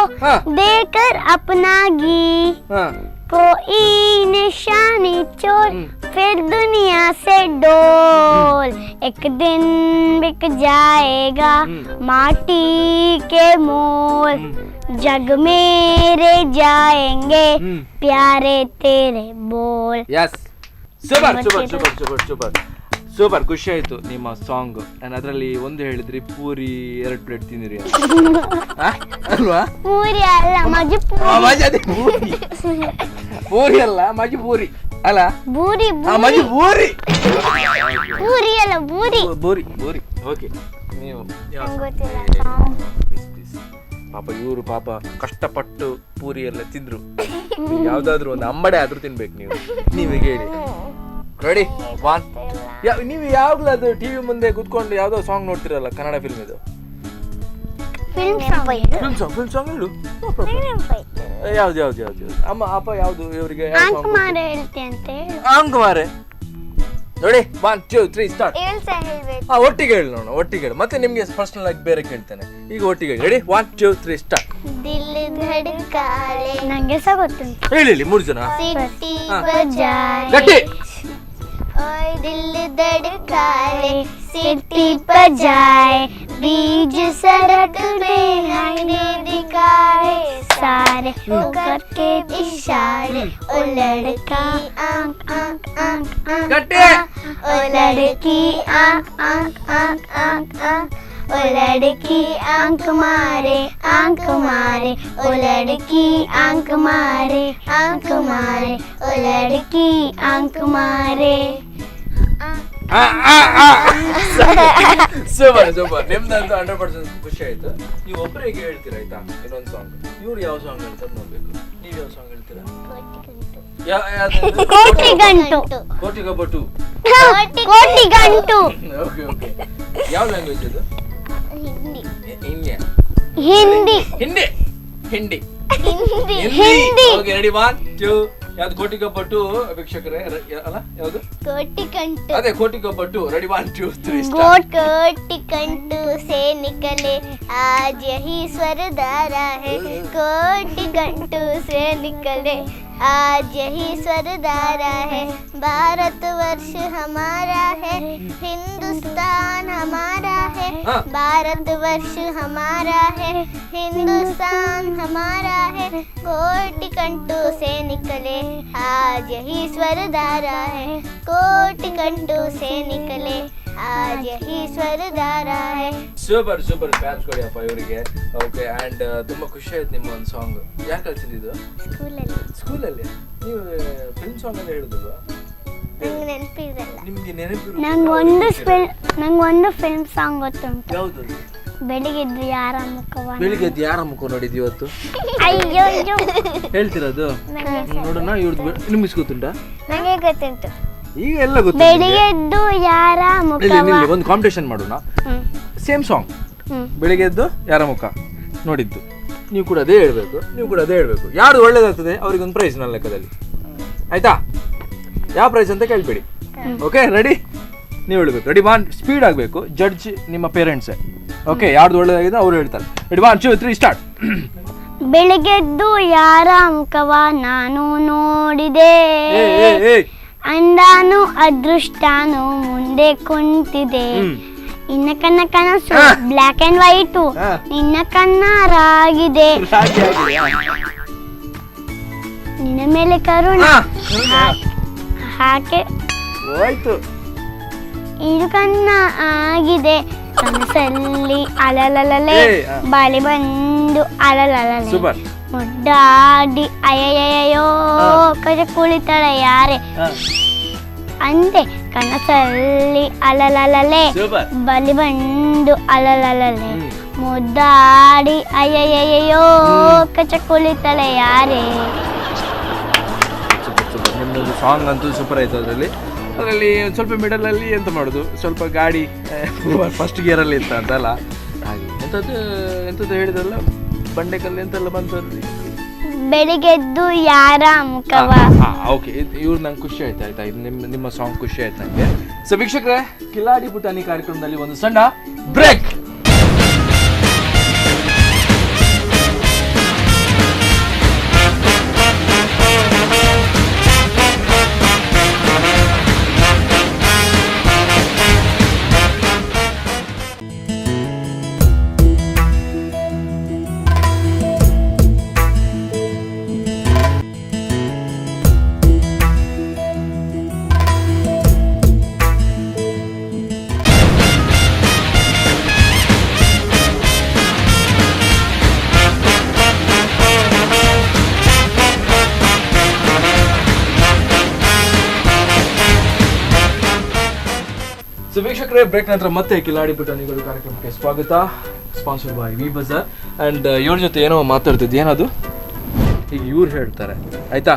देकर अपना घी. कोई निशानी छोड़ फिर दुनिया से डोल. एक दिन बिक जाएगा माटी के मोल जग में रह जाएंगे प्यारे तेरे बोल. Yes, super super super super super super. ಖುಷಿ ಆಯ್ತು ನಿಮ್ಮ ಸಾಂಗ್. ನಾನು ಅದರಲ್ಲಿ ಒಂದು ಹೇಳಿದ್ರಿ, ಪೂರಿ 2 ಪ್ಲೇಟ್ ತಿಂದಿರಿ ಅಲ್ವಾ? ಪೂರಿ ಅಲ್ಲ, ಮಜು ಪೂರಿ. ಪೂರಿ ಅಲ್ಲ, ಮಜು ಪೂರಿ ಅಲ್ಲ? ಬೂರಿ. ಮಜು ಪೂರಿ. ಪೂರಿ ಅಲ್ಲ, ಬೂರಿ. ಬೂರಿ. ಓಕೆ. ನೀವು ಪಾಪ ಇವರು ಪಾಪ ಕಷ್ಟಪಟ್ಟು ಪೂರಿ ಎಲ್ಲ ತಿಂದ್ರು. ಯಾವ್ದಾದ್ರು ಒಂದು ಅಂಬಡೆ ಆದ್ರೂ ತಿನ್ಬೇಕು ನೀವು. ನೀವೀಗ ಹೇಳಿ. ರೆಡಿ 1. ನೀವು ಯಾವಾಗ್ಲೂ ಅದು ಟಿವಿ ಮುಂದೆ ಕುತ್ಕೊಂಡು ಯಾವ್ದೋ ಸಾಂಗ್ ನೋಡ್ತಿರಲ್ಲ, ಕನ್ನಡ ಫಿಲ್ಮ್ ಇದು? ಫಿಲ್ಮ್ ಸಾಂಗ್ ಹೇಳು. ಯಾವ್ದು ಅಮ್ಮ ಅಪ್ಪ ಯಾವ್ದು ಇವರಿಗೆ? ಅಂಕುಮಾರೆ. ನೋಡಿ 1 2 3 ಸ್ಟಾರ್ಟ್. ಒಟ್ಟಿಗೆ ಹೇಳಿ ನೋಡೋಣ, ಒಟ್ಟಿಗೆ ಹೇಳಿ. ಮತ್ತೆ ನಿಮ್ಗೆ ಪರ್ಸನಲ್ ಆಗಿ ಬೇರೆ ಕೇಳ್ತೇನೆ. ಈಗ ಒಟ್ಟಿಗೆ ರೆಡಿ 1 2 3 ಸ್ಟಾರ್ಟ್. ನಂಗೆ ಸಹ ಗೊತ್ತುಂಟು. ಹೇಳಿ 3 ಜನ. ಸಿಟಿ ಬಜಾಯ್ ಗಟ್ಟಿ. दिल धड़काए सिटी बजाए बीज सड़क पे हाईने दिखाए सारे होकर के इशारे ओ लड़का आंख आंख आंख आंख गट्टी. ओ लड़की आंख आंख आंख आंख आंख ओ लड़की आंख मारे ओ लड़की आंख मारे ओ लड़की आंख मारे. Super super. ನಿಮ್ದಂತೂ 100% ಖುಷಿ ಆಯ್ತು. ನೀವು ಒಬ್ಬರಿಗೆ ಹೇಳ್ತೀರಾ ಆಯ್ತಾ ಇನ್ನೊಂದು ಸಾಂಗ್. ಇವ್ರು ಯಾವ ಸಾಂಗ್ ಹೇಳ್ತಾರೆ ನೋಡ್ಬೇಕು. ನೀವು ಯಾವ ಸಾಂಗ್ ಹೇಳ್ತೀರಾ? ಕೋಟಿಗೊಬ್ಬಟ್ಟು. Okay okay. ಯಾವ ಲ್ಯಾಂಗ್ವೇಜ್ ಇದು? ಹಿಂದಿ. Okay ready 1 2. ಯಾವ್ದು ಕೋಟಿಗೊಬ್ಬಟ್ಟು ವೀಕ್ಷಕರೇ ಅಲ್ಲ ಯಾವ್ದು? ಕೋಟಿಗಂಟು. ಅದೇ ಕೋಟಿಗೊಬ್ಬಟ್ಟು. ರೆಡಿ 1 2 3 कोटिकंटू से निकले आज यही स्वरधारा है. कोटिकंटू से निकले आज यही स्वरधारा है. भारत वर्ष हमारा है, हिंदुस्तान हमारा है. भारत वर्ष हमारा है, हिंदुस्तान हमारा है. कोटिकंटू से निकले आज यही स्वरधारा है. कोटिकंटू से निकले आज यही स्वरधारा है. Super super. ಕ್ಲಾಪ್ಸ್ ಕೊಡಿ ಅಪ್ಪ ಇವರಿಗೆ. ಓಕೆ ಅಂಡ್ ತುಂಬಾ ಖುಷಿ ಆಯ್ತು ನಿಮ್ಮ ಒಂದು ಸಾಂಗ್. ಯಾಕೆ ಕಲ್ತಿದ್ದು? ಸ್ಕೂಲಲ್ಲಿ. ನೀವು ಫಿಲ್ಮ್ ಸಾಂಗ್ ಎಲ್ಲ ಹೇಳುದಿಲ್ವಾ? ನಿಮ್ಗೆ ನೆನಪಿರು? ನಂಗೊಂದು ಫಿಲ್ಮ್ ಸಾಂಗ್ ಗೊತ್ತುಂಟು. ಯಾವುದು? ಬೆಳಿಗ್ಗೆದ್ದು ಯಾರ ಮುಖವ. ಬೆಳಿಗ್ಗೆದ್ದು ಯಾರ ಮುಖ ನೋಡಿದ್ವಿ ಇವತ್ತು? ಅಯ್ಯೋ ಹೇಳ್ತಿರೋದು ನೋಡೋಣ. ಇವ್ರದ್ದು ನಿಮ್ಗೆ ಗೊತ್ತುಂಟಾ? ನನಗೆ ಗೊತ್ತುಂಟು. ಈಗ ಎಲ್ಲ ಗೊತ್ತು. ಬೆಳಿಗ್ಗೆದ್ದು ಯಾರ ಮುಖವ. ಒಂದು ಕಾಂಪಿಟೇಷನ್ ಮಾಡೋಣ. Same song. ಬೆಳಿಗ್ಗೆದ್ದು ಯಾರ ಮುಖ ನೋಡಿದ್ದು. ನೀವು ಕೂಡ ಅದೇ ಹೇಳ್ಬೇಕು. ಯಾರು ಒಳ್ಳೇದಾಗ್ತದೆ ಅವ್ರಿಗೆ ಒಂದು ಪ್ರೈಸ್ ನನ್ನ ಲೆಕ್ಕದಲ್ಲಿ. ಆಯ್ತಾ? ಯಾವ ಪ್ರೈಸ್ ಅಂತ ಕೇಳ್ಬೇಡಿ. Okay ready? ನೀವು ಹೇಳ್ಬೇಕು. ರೆಡಿ 1 ಸ್ಪೀಡ್ ಆಗಬೇಕು. ಜಡ್ಜ್ ನಿಮ್ಮ ಪೇರೆಂಟ್ಸೇ. ಓಕೆ ಯಾರ್ದು ಒಳ್ಳೇದಾಗಿದೆ ಅವ್ರು ಹೇಳ್ತಾರೆ. Ready 1 2 3 start. ಬೆಳಿಗ್ಗೆದ್ದು ಯಾರ ಮುಖವ ನಾನು ನೋಡಿದೆ. ಅಂದಾನು ಅದೃಷ್ಟಾನು ಮುಂದೆ ಕುಂತಿದೆ. ನಿನ್ನ ಕನಸು ಬ್ಲ್ಯಾಕ್ ಅಂಡ್ ವೈಟ್, ನಿನ್ನ ಕಣ್ಣಾರಾಗಿದೆ. ನಿನ್ನ ಮೇಲೆ ಕರುಣ ಹಾಕೆ ಹೋಯ್ತು. ಇದು ಕಣ್ಣ ಆಗಿದೆ. ಕನಸಲ್ಲಿ ಅಲಲಲಲೆ ಬಳಿ ಬಂದು ಅಲಲಲಲೆ ಮುಡ್ಡಾಡಿ ಅಯ್ಯಯ್ಯೋ ಕಜ ಕುಳಿತಳೆ ಯಾರೆ ಅಂದೆ. ಕನಸಲ್ಲಿ ಅಲಲಲಲೆ ಬಲಿ ಬಂದು ಅಲಲಲಲೆ ಮುದ್ದಾಡಿ ಅಯ್ಯಯ್ಯೋ ಕಚ ಕುಳಿತಳೆ ಯಾರೆ. ನಿಮ್ಮದು ಸಾಂಗ್ ಅಂತೂ ಸೂಪರ್ ಆಯ್ತು. ಅದರಲ್ಲಿ ಒಂದು ಸ್ವಲ್ಪ ಮಿಡಲಲ್ಲಿ ಎಂತ ಮಾಡೋದು, ಸ್ವಲ್ಪ ಗಾಡಿ ಫಸ್ಟ್ ಗಿಯರಲ್ಲಿ ಇತ್ತ ಅಂತಲ್ಲ ಹಾಗೆ ಎಂಥದ್ದು ಹೇಳಿದಲ್ಲ ಬಂಡೆಕಲ್ಲು ಎಂತೆಲ್ಲ ಬಂತು. ಬೆಳಿಗ್ಗೆದ್ದು ಯಾರ ಮುಖವ. ಓಕೆ ಇವ್ರು ನಂಗೆ ಖುಷಿ ಆಯ್ತು. ಆಯ್ತಾ? ಇದು ನಿಮ್ಮ ಸಾಂಗ್ ಖುಷಿ ಆಯ್ತು ನನಗೆ. ಸೊ ವೀಕ್ಷಕರೇ, ಕಿಲಾಡಿ ಪುಟಾಣಿ ಕಾರ್ಯಕ್ರಮದಲ್ಲಿ ಒಂದು ಸಣ್ಣ ಬ್ರೇಕ್. ಸೊ ವೀಕ್ಷಕರೇ, ಬ್ರೇಕ್ ನಂತರ ಮತ್ತೆ ಕಿಲಾಡಿ ಪುಟಾಣಿಗಳು ಕಾರ್ಯಕ್ರಮಕ್ಕೆ ಸ್ವಾಗತ. Sponsored by V Bazaar. And ಇವ್ರ ಜೊತೆ ಏನೋ ಮಾತಾಡ್ತಿದ್ದೆ. ಏನದು? ಈಗ ಇವ್ರು ಹೇಳ್ತಾರೆ ಆಯ್ತಾ?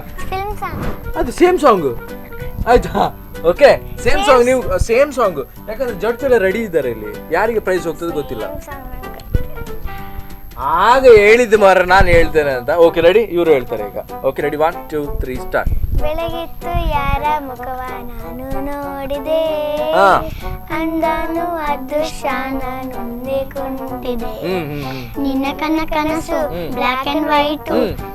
ಅದು ಸೇಮ್ ಸಾಂಗ್ ಆಯ್ತಾ? Okay same song. ನೀವು ಸೇಮ್ ಸಾಂಗ್. ಯಾಕಂದ್ರೆ ಜಡ್ಜ್ ಎಲ್ಲ ರೆಡಿ ಇದ್ದಾರೆ. ಇಲ್ಲಿ ಯಾರಿಗೆ ಪ್ರೈಸ್ ಹೋಗ್ತದೆ ಗೊತ್ತಿಲ್ಲ. ಆಗ ಹೇಳಿದ್ದು ಮಾರ ನಾನು ಹೇಳ್ತೇನೆ ಅಂತ. Okay ready? ಇವರು ಹೇಳ್ತಾರೆ ಈಗ. Okay ready 1 2 3 start. ಬೆಳಗಿತ್ತು ಯಾರ ಮುಖವ ನಾನು ನೋಡಿದೆ. ಅಂದಾನು ಅದೃಷ್ಟಾನ ಮುಂದೆ ಕುಂತಿದೆ. ನಿನ್ನ ಕನಸು ಬ್ಲ್ಯಾಕ್ ಅಂಡ್ ವೈಟ್,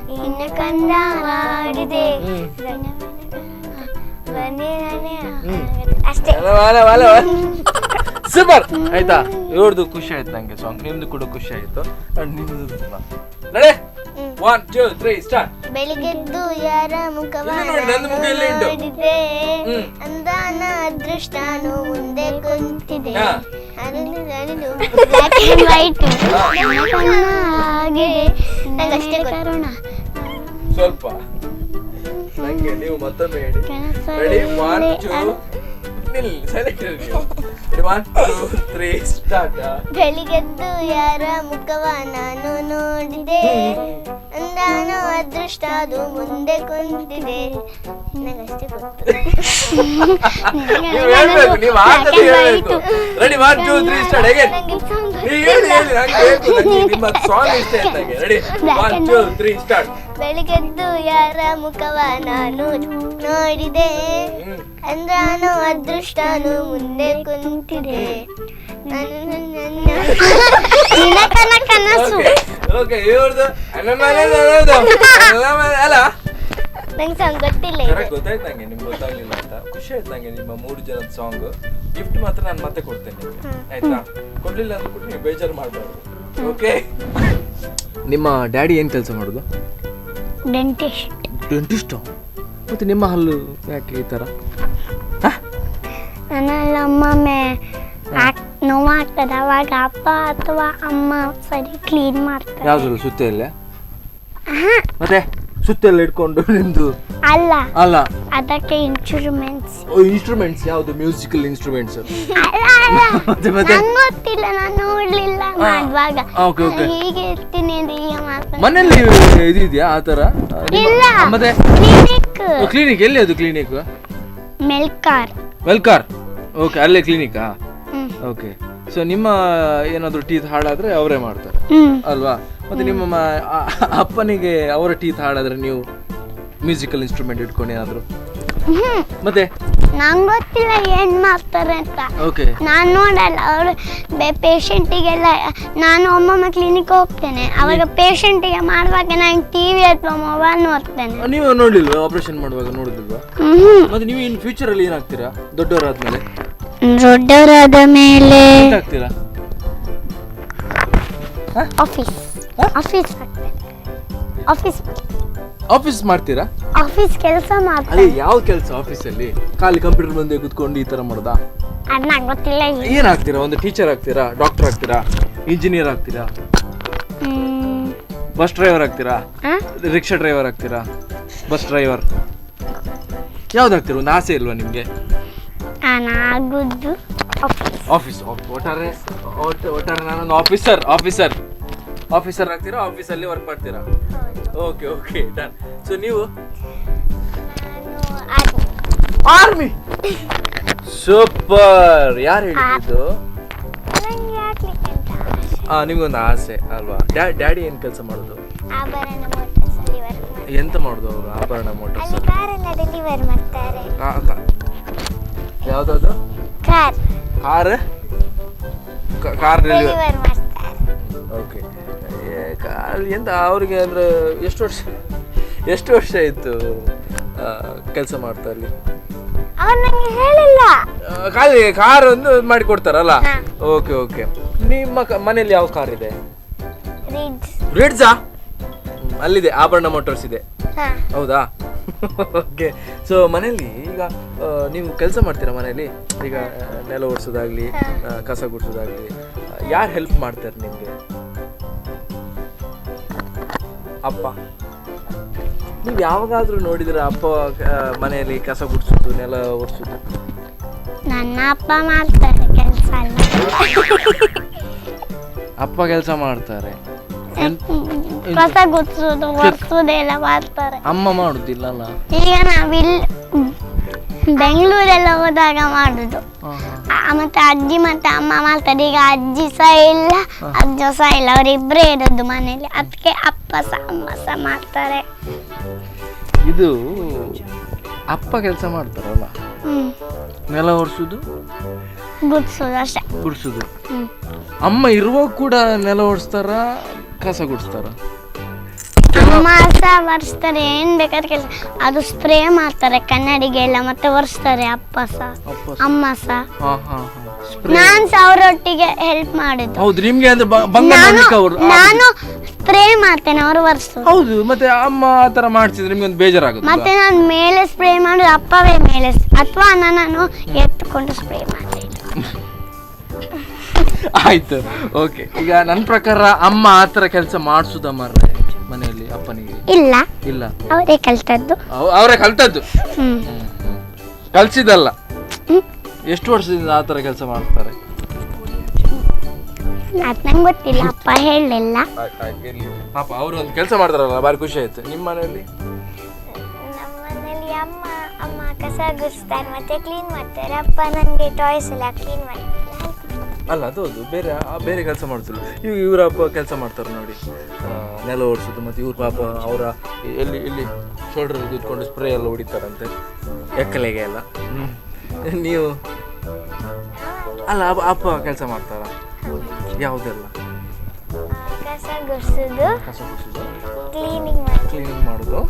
ನಿನ್ನ ಕಣ್ಣ ಮಾಡಿದೆ. ಅಷ್ಟೇ. ಸೂಪರ್ ಆಯ್ತಾ? ಇವ್ರದ್ದು ಖುಷಿ ಆಯ್ತು ನಂಗೆ ಸಾಂಗ್. ನಿಮ್ದು ಕೂಡ ಖುಷಿ ಆಯ್ತು. ನಡೆ 1 2 3 ಸ್ಟಾರ್ಟ್. ಬೆಳಿಗ್ಗೆದ್ದು ಯಾರ ಮುಖವ ನೋಡಿದೆ. ಅಂದಾನ ಅದೃಷ್ಟಾನು ಮುಂದೆ ಕುಂತಿದೆ. ಬ್ಲ್ಯಾಕ್ ಅಂಡ್ ವೈಟ್ ನಂಗಷ್ಟೇ ಕರುಣ ಸ್ವಲ್ಪ ನಂಗೆ ನೀವು ಮತ್ತೊಮ್ಮೆ ಹೇಳಿ. ರೆಡಿ 1 2 ನಿಲ್ ಸೆಲೆಕ್ಟ್ ರೆಡಿ 1 2 3 ಸ್ಟಾರ್ಟ್. ಬೆಳಿಗ್ಗೆದ್ದು ಯಾರ ಮುಖವ ನಾನು ನೋಡಿದೆ, ಅಂದಾನು ಅದೃಷ್ಟ ಅದು ಮುಂದೆ ಕುಂತಿದೆ. ನನಗಷ್ಟೇ ಗೊತ್ತು. ನೀವು ಹೇಳ್ಬೇಕು, ನೀವು ಆಟದಲ್ಲಿ ಹೇಳ್ಬೇಕು. Ready 1 2 3 start again. ನೀವು ಹೇಳಿ ನಂಗೆ ಬೇಕು, ನಂಗೆ ನಿಮ್ಮ ಸಾಂಗ್ ಇಷ್ಟ ಆಯ್ತು ನಂಗೆ. Ready 1 2 3 start. ಬೆಳಿಗ್ಗೆದ್ದು ಯಾರ ಮುಖವ ನಾನು ನೋಡಿದೆ, ಅಂದ್ರಾನು ಅದೃಷ್ಟನು ಮುಂದೆ ಕುಂತಿದೆ. ಕನಸು ಓಕೆ ಇವ್ರದ್ದು ಅಲ್ಲ ನಂಗೆ ಸಾಂಗ್ ಗೊತ್ತಿಲ್ಲ. ಕರೆಕ್ಟ್ ಗೊತ್ತಾಯ್ತು ನಂಗೆ, ನಿಮ್ಗೆ ಗೊತ್ತಾಗ್ಲಿಲ್ಲ ಅಂತ. ಖುಷಿ ಆಯ್ತು ನಂಗೆ ನಿಮ್ಮ 3 ಜನದ ಸಾಂಗ್. ಗಿಫ್ಟ್ ಮಾತ್ರ ನಾನು ಮತ್ತೆ ಕೊಡ್ತೇನೆ ನಿಮ್ಗೆ, ಆಯ್ತಾ? ಕೊಡ್ಲಿಲ್ಲ ಅಂತ ಕೊಟ್ಟು ನೀವು ಬೇಜಾರು ಮಾಡಬಾರ್ದು. ಓಕೆ. ನಿಮ್ಮ ಡ್ಯಾಡಿ ಏನು ಕೆಲಸ ಮಾಡೋದು? ಡೆಂಟಿಸ್ಟ್. ಮತ್ತೆ ನಿಮ್ಮ ಹಲ್ಲು ಯಾಕೆ ಈ ಥರ? ನನ್ನಲ್ಲಿ ಒಮ್ಮೊಮ್ಮೆ ನೋವಾಗ್ತದೆ, ಅವಾಗ ಅಪ್ಪ ಅಥವಾ ಅಮ್ಮ ಸರಿ ಕ್ಲೀನ್ ಮಾಡ್ತಾರೆ. ಯಾವ್ದ್ರಲ್ಲಿ ಸುತ್ತ ಇಲ್ಲ? ಮತ್ತೆ ಸುತ್ತ ಎಲ್ಲ ಇಟ್ಕೊಂಡು ನಿಮ್ದು ಅಲ್ಲ ಅಲ್ಲ ಅದಕ್ಕೆ ಇನ್ಸ್ಟ್ರೂಮೆಂಟ್ಸ್. ಇನ್ಸ್ಟ್ರೂಮೆಂಟ್ಸ್ ಯಾವ್ದು? Musical instruments. ನಂಗೆ ಗೊತ್ತಿಲ್ಲ, ನಾನು ನೋಡ್ಲಿಲ್ಲ ಮಾಡುವಾಗ. Okay okay. ಹೀಗೆ ಇರ್ತೀನಿ ಈಗ ಮಾಡ್ತೀನಿ. ಮನೇಲಿ ಇದೆಯಾ ಆ ಥರ? ಇಲ್ಲ. ಮತ್ತೆ ಕ್ಲಿನಿಕ್ ಎಲ್ಲಿ? ಅದು ಕ್ಲಿನಿಕ್ ವೆಲ್ಕಾರ್. ಓಕೆ, ಅಲ್ಲೇ ಕ್ಲಿನಿಕಾ? ಓಕೆ. ಸೊ ನಿಮ್ಮ ಏನಾದರೂ ಟೀತ್ ಹಾಳಾದ್ರೆ ಅವರೇ ಮಾಡ್ತಾರೆ ಅಲ್ವಾ? ಮತ್ತೆ ನಿಮ್ಮ ಅಪ್ಪನಿಗೆ ಅವರ ಟೀತ್ ಹಾಳಾದ್ರೆ ನೀವು ಮ್ಯೂಸಿಕಲ್ ಇನ್ಸ್ಟ್ರೂಮೆಂಟ್ ಇಟ್ಕೊಂಡು ಏನಾದ್ರು? ಮತ್ತೆ ನಂಗೆ ಗೊತ್ತಿಲ್ಲ ಏನ್ ಮಾಡ್ತಾರೆ ಅಂತ. ಓಕೆ. ನಾನು ನೋಡಲ್ಲ, ಅವರು ಪೇಷಂಟಿಗೆಲ್ಲ. ನಾನು ಒಮ್ಮೊಮ್ಮೆ ಕ್ಲಿನಿಕ್ ಹೋಗ್ತೇನೆ, ಅವಾಗ ಪೇಷಂಟಿಗೆ ಮಾಡುವಾಗ ನಾನು ಟಿವಿ ಅಥವಾ ಮೊಬೈಲ್ ನೋಡ್ತೇನೆ. ನೀವು ನೋಡ್ಲಿಲ್ವಾ? ಆಪರೇಷನ್ ಮಾಡುವಾಗ ನೋಡಿಲ್ವಾ? ಮತ್ತೆ ನೀವು ಇನ್ ಫ್ಯೂಚರ್ ಅಲ್ಲಿ ಏನಾಗ್ತೀರಾ ದೊಡ್ಡವರಾದ್ಮೇಲೆ? ದೊಡ್ಡವರಾದ ಮೇಲೆ ಆಗ್ತೀರಾ? ಆಫೀಸ್ ಮಾಡ್ತೀರಾ? ಆಫೀಸ್ ಕೆಲಸ ಮಾಡ್ತಾರೆ. ಅದೇ ಯಾವ ಕೆಲಸ ಆಫೀಸಲ್ಲಿ? ಖಾಲಿ ಕಂಪ್ಯೂಟರ್ ಮುಂದೆ ಕೂತ್ಕೊಂಡು ಈ ತರ ಮಾಡೋದಾ? ಅದು ನಂಗೆ ಗೊತ್ತಿಲ್ಲ. ಏನಾಗ್ತೀರಾ? ಒಂದು ಟೀಚರ್ ಆಗ್ತೀರಾ? ಡಾಕ್ಟರ್ ಆಗ್ತೀರಾ? ಇಂಜಿನಿಯರ್ ಆಗ್ತೀರಾ? ಬಸ್ ಡ್ರೈವರ್ ಆಗ್ತೀರಾ? ರಿಕ್ಷಾ ಡ್ರೈವರ್ ಆಗ್ತೀರಾ? ಬಸ್ ಡ್ರೈವರ್ ಯಾವ್ದಾಗ್ತೀರಾ? ಒಂದು ಆಸೆ ಇಲ್ವಾ ನಿಮ್ಗೆ? ಆಗುದು ಆಫೀಸ್. ಒಟ್ಟಾರೆ ನಾನೊಂದು ಆಫೀಸರ್ ಆಗ್ತೀರಾ? ಆಫೀಸಲ್ಲಿ ವರ್ಕ್ ಮಾಡ್ತೀರಾ? Okay okay done. ಸೊ ನೀವು ಆರ್ಮಿ. ಸೂಪರ್. ಯಾರು ಹೇಳಿದ್ದು? ನಿಮ್ಗೊಂದು ಆಸೆ ಅಲ್ವಾ? ಡ್ಯಾಡಿ ಏನ್ ಕೆಲಸ ಮಾಡೋದು? ಎಂತ ಮಾಡೋದು ಅವರು? ಆಭರಣ ಮೋಟರ್ಸ್. ಯಾವ್ದು? Car delivery. ಓಕೆ. ಎಂತ ಅವ್ರಿಗೆ ಅಂದ್ರೆ ಎಷ್ಟು ವರ್ಷ ಆಯ್ತು ಕೆಲಸ ಮಾಡ್ತಾ ಅಲ್ಲಿ? ಹೇಳಿಲ್ಲ. ಖಾಲಿ ಕಾರ್ ಒಂದು ಮಾಡಿ ಕೊಡ್ತಾರಲ್ಲ? Okay okay. ನಿಮ್ಮ ಮನೇಲಿ ಯಾವ ಕಾರ್ ಇದೆ? ರಿಡ್ಜಾ? ಅಲ್ಲಿದೆ, ಆಭರಣ ಮೋಟರ್ಸ್ ಇದೆ. ಹೌದಾ? ಓಕೆ. ಸೊ ಮನೇಲಿ ಈಗ ನೀವು ಕೆಲಸ ಮಾಡ್ತೀರಾ ಮನೇಲಿ? ಈಗ ನೆಲ ಒರೆಸೋದಾಗ್ಲಿ, ಕಸ ಗುಡಿಸೋದಾಗ್ಲಿ ಯಾರು ಹೆಲ್ಪ್ ಮಾಡ್ತಾರೆ ನಿಮಗೆ? ಅಪ್ಪ. ನೀವು ಯಾವಾಗಾದ್ರೂ ನೋಡಿದ್ರೆ ಅಪ್ಪ ಮನೆಯಲ್ಲಿ ಕಸ ಗುಡಿಸೋದು, ನೆಲ ಒರೆಸೋದು? ನನ್ನ ಅಪ್ಪ ಮಾಡ್ತಾರೆ ಕೆಲಸ. ಅಪ್ಪ ಕೆಲಸ ಮಾಡ್ತಾರೆ, ಕಸ ಗುಡಿಸೋದು, ಒರೆಸೋದೆಲ್ಲ ಮಾಡ್ತಾರೆ. ಅಮ್ಮ ಮಾಡುದಿಲ್ಲಲ್ಲ? ಈಗ ನಾವಿಲ್ಲಿ ಬೆಂಗಳೂರೆಲ್ಲ ಹೋದಾಗ ಮಾಡುದು. ಮತ್ತೆ ಅಜ್ಜಿ ಮತ್ತೆ ಅಮ್ಮ ಮಾಡ್ತಾರೆ. ಈಗ ಅಜ್ಜಿ ಸಹ ಇಲ್ಲ, ಅಜ್ಜ ಸಹ ಇಲ್ಲ, ಅವರಿಬ್ಬರೇ ಇರೋದು ಮನೇಲಿ. ಅದಕ್ಕೆ ಅಪ್ಪ ಸಹ ಅಮ್ಮ ಸಹ ಮಾಡ್ತಾರೆ. ಇದು ಅಪ್ಪ ಕೆಲಸ ಮಾಡ್ತಾರಲ್ಲ, ನೆಲ ಒರೆಸೋದು, ಗುಡಿಸೋದು ಅಷ್ಟೇ. ಗುಡಿಸೋದು. ಅಮ್ಮ ಇರುವಾಗ ಕೂಡ ನೆಲ ಒರೆಸ್ತಾರ, ಕಸ ಗುಡಿಸ್ತಾರ? ಅಮ್ಮ ಸಹ ಒರೆಸ್ತಾರೆ, ಏನ್ ಬೇಕಾದ್ರೆ ಕೆಲಸ. ಅದು ಸ್ಪ್ರೇ ಮಾಡ್ತಾರೆ ಕನ್ನಡಿಗೆಲ್ಲ, ಮತ್ತೆ ಒರೆಸ್ತಾರೆ ಅಪ್ಪ ಸಹ ಅಮ್ಮ ಸಹ. ನಾನ್ ಸಹ ಅವರೊಟ್ಟಿಗೆ ಹೆಲ್ಪ್ ಮಾಡಿದ್ದು. ಹೌದು, ನಿಮ್ಗೆ ಅಂದ್ರೆ ನಾನು ಸ್ಪ್ರೇ ಮಾಡ್ತೇನೆ, ಅವರು ಒರೆಸೋದು. ಹೌದು. ಮತ್ತೆ ಅಮ್ಮ ಆ ತರ ಮಾಡ್ತಿದ್ರೆ ನಿಮ್ಗೆ ಒಂದು ಬೇಜಾರಾಗುತ್ತೆ. ಮತ್ತೆ ನಾನು ಮೇಲೆ ಸ್ಪ್ರೇ ಮಾಡುದು, ಅಪ್ಪವೇ ಮೇಲೆ ಅಥವಾ ನಾನು ಎತ್ಕೊಂಡು ಸ್ಪ್ರೇ ಮಾಡ್ತೇನೆ. ಆಯ್ತು, ಓಕೆ. ಈಗ ನನ್ನ ಪ್ರಕಾರ ಅಮ್ಮ ಆ ಥರ ಕೆಲಸ ಮಾಡಿಸುದ ಮಾರ್ರೆ ಮನೆಯಲ್ಲಿ ಅಪ್ಪನಿಗೆ? ಇಲ್ಲ, ಇಲ್ಲ, ಅವರೇ ಕಲ್ತದ್ದು. ಅವರೇ ಕಲ್ತದ್ದು, ಕಲ್ಸಿದಲ್ಲ. ಎಷ್ಟು ವರ್ಷದಿಂದ ಆ ಥರ ಕೆಲಸ ಮಾಡ್ತಾರೆ? ಅದು ನಂಗೆ ಗೊತ್ತಿಲ್ಲ, ಅಪ್ಪ ಹೇಳಲಿಲ್ಲ. ಪಾಪ ಅವರು ಒಂದು ಕೆಲಸ ಮಾಡ್ತಾರಲ್ಲ, ಭಾರಿ ಖುಷಿ ಆಯ್ತು. ನಿಮ್ಮ ಮನೆಯಲ್ಲಿ? ನಮ್ಮ ಮನೆಯಲ್ಲಿ ಅಮ್ಮ ಕಸ ಗುಡಿಸ್ತಾರೆ ಮತ್ತೆ ಕ್ಲೀನ್ ಮಾಡ್ತಾರೆ. ಅಪ್ಪ ನನಗೆ ಟಾಯ್ಸ್ ಎಲ್ಲ ಕ್ಲೀನ್ ಮಾಡ್ತಾರೆ. ಅಲ್ಲ, ಅದು ಬೇರೆ ಕೆಲಸ ಮಾಡ್ತಿಲ್ಲ. ಇವರ ಅಪ್ಪ ಕೆಲಸ ಮಾಡ್ತಾರೆ ನೋಡಿ, ನೆಲ ಓಡಿಸೋದು. ಮತ್ತು ಇವ್ರ ಪಾಪ ಅವರ ಇಲ್ಲಿ ಶೋಲ್ಡರ್ ಕೂತ್ಕೊಂಡು ಸ್ಪ್ರೇ ಎಲ್ಲ ಹೊಡಿತಾರಂತೆ ಎಕ್ಕಲೆಗೆ ಎಲ್ಲ. ನೀವು ಅಲ್ಲ, ಅಪ್ಪ ಕೆಲಸ ಮಾಡ್ತಾರ? ಯಾವುದೆಲ್ಲ? ಕಸ ಗುಡಿಸೋದು, ಕ್ಲೀನಿಂಗ್ ಮಾಡೋದು,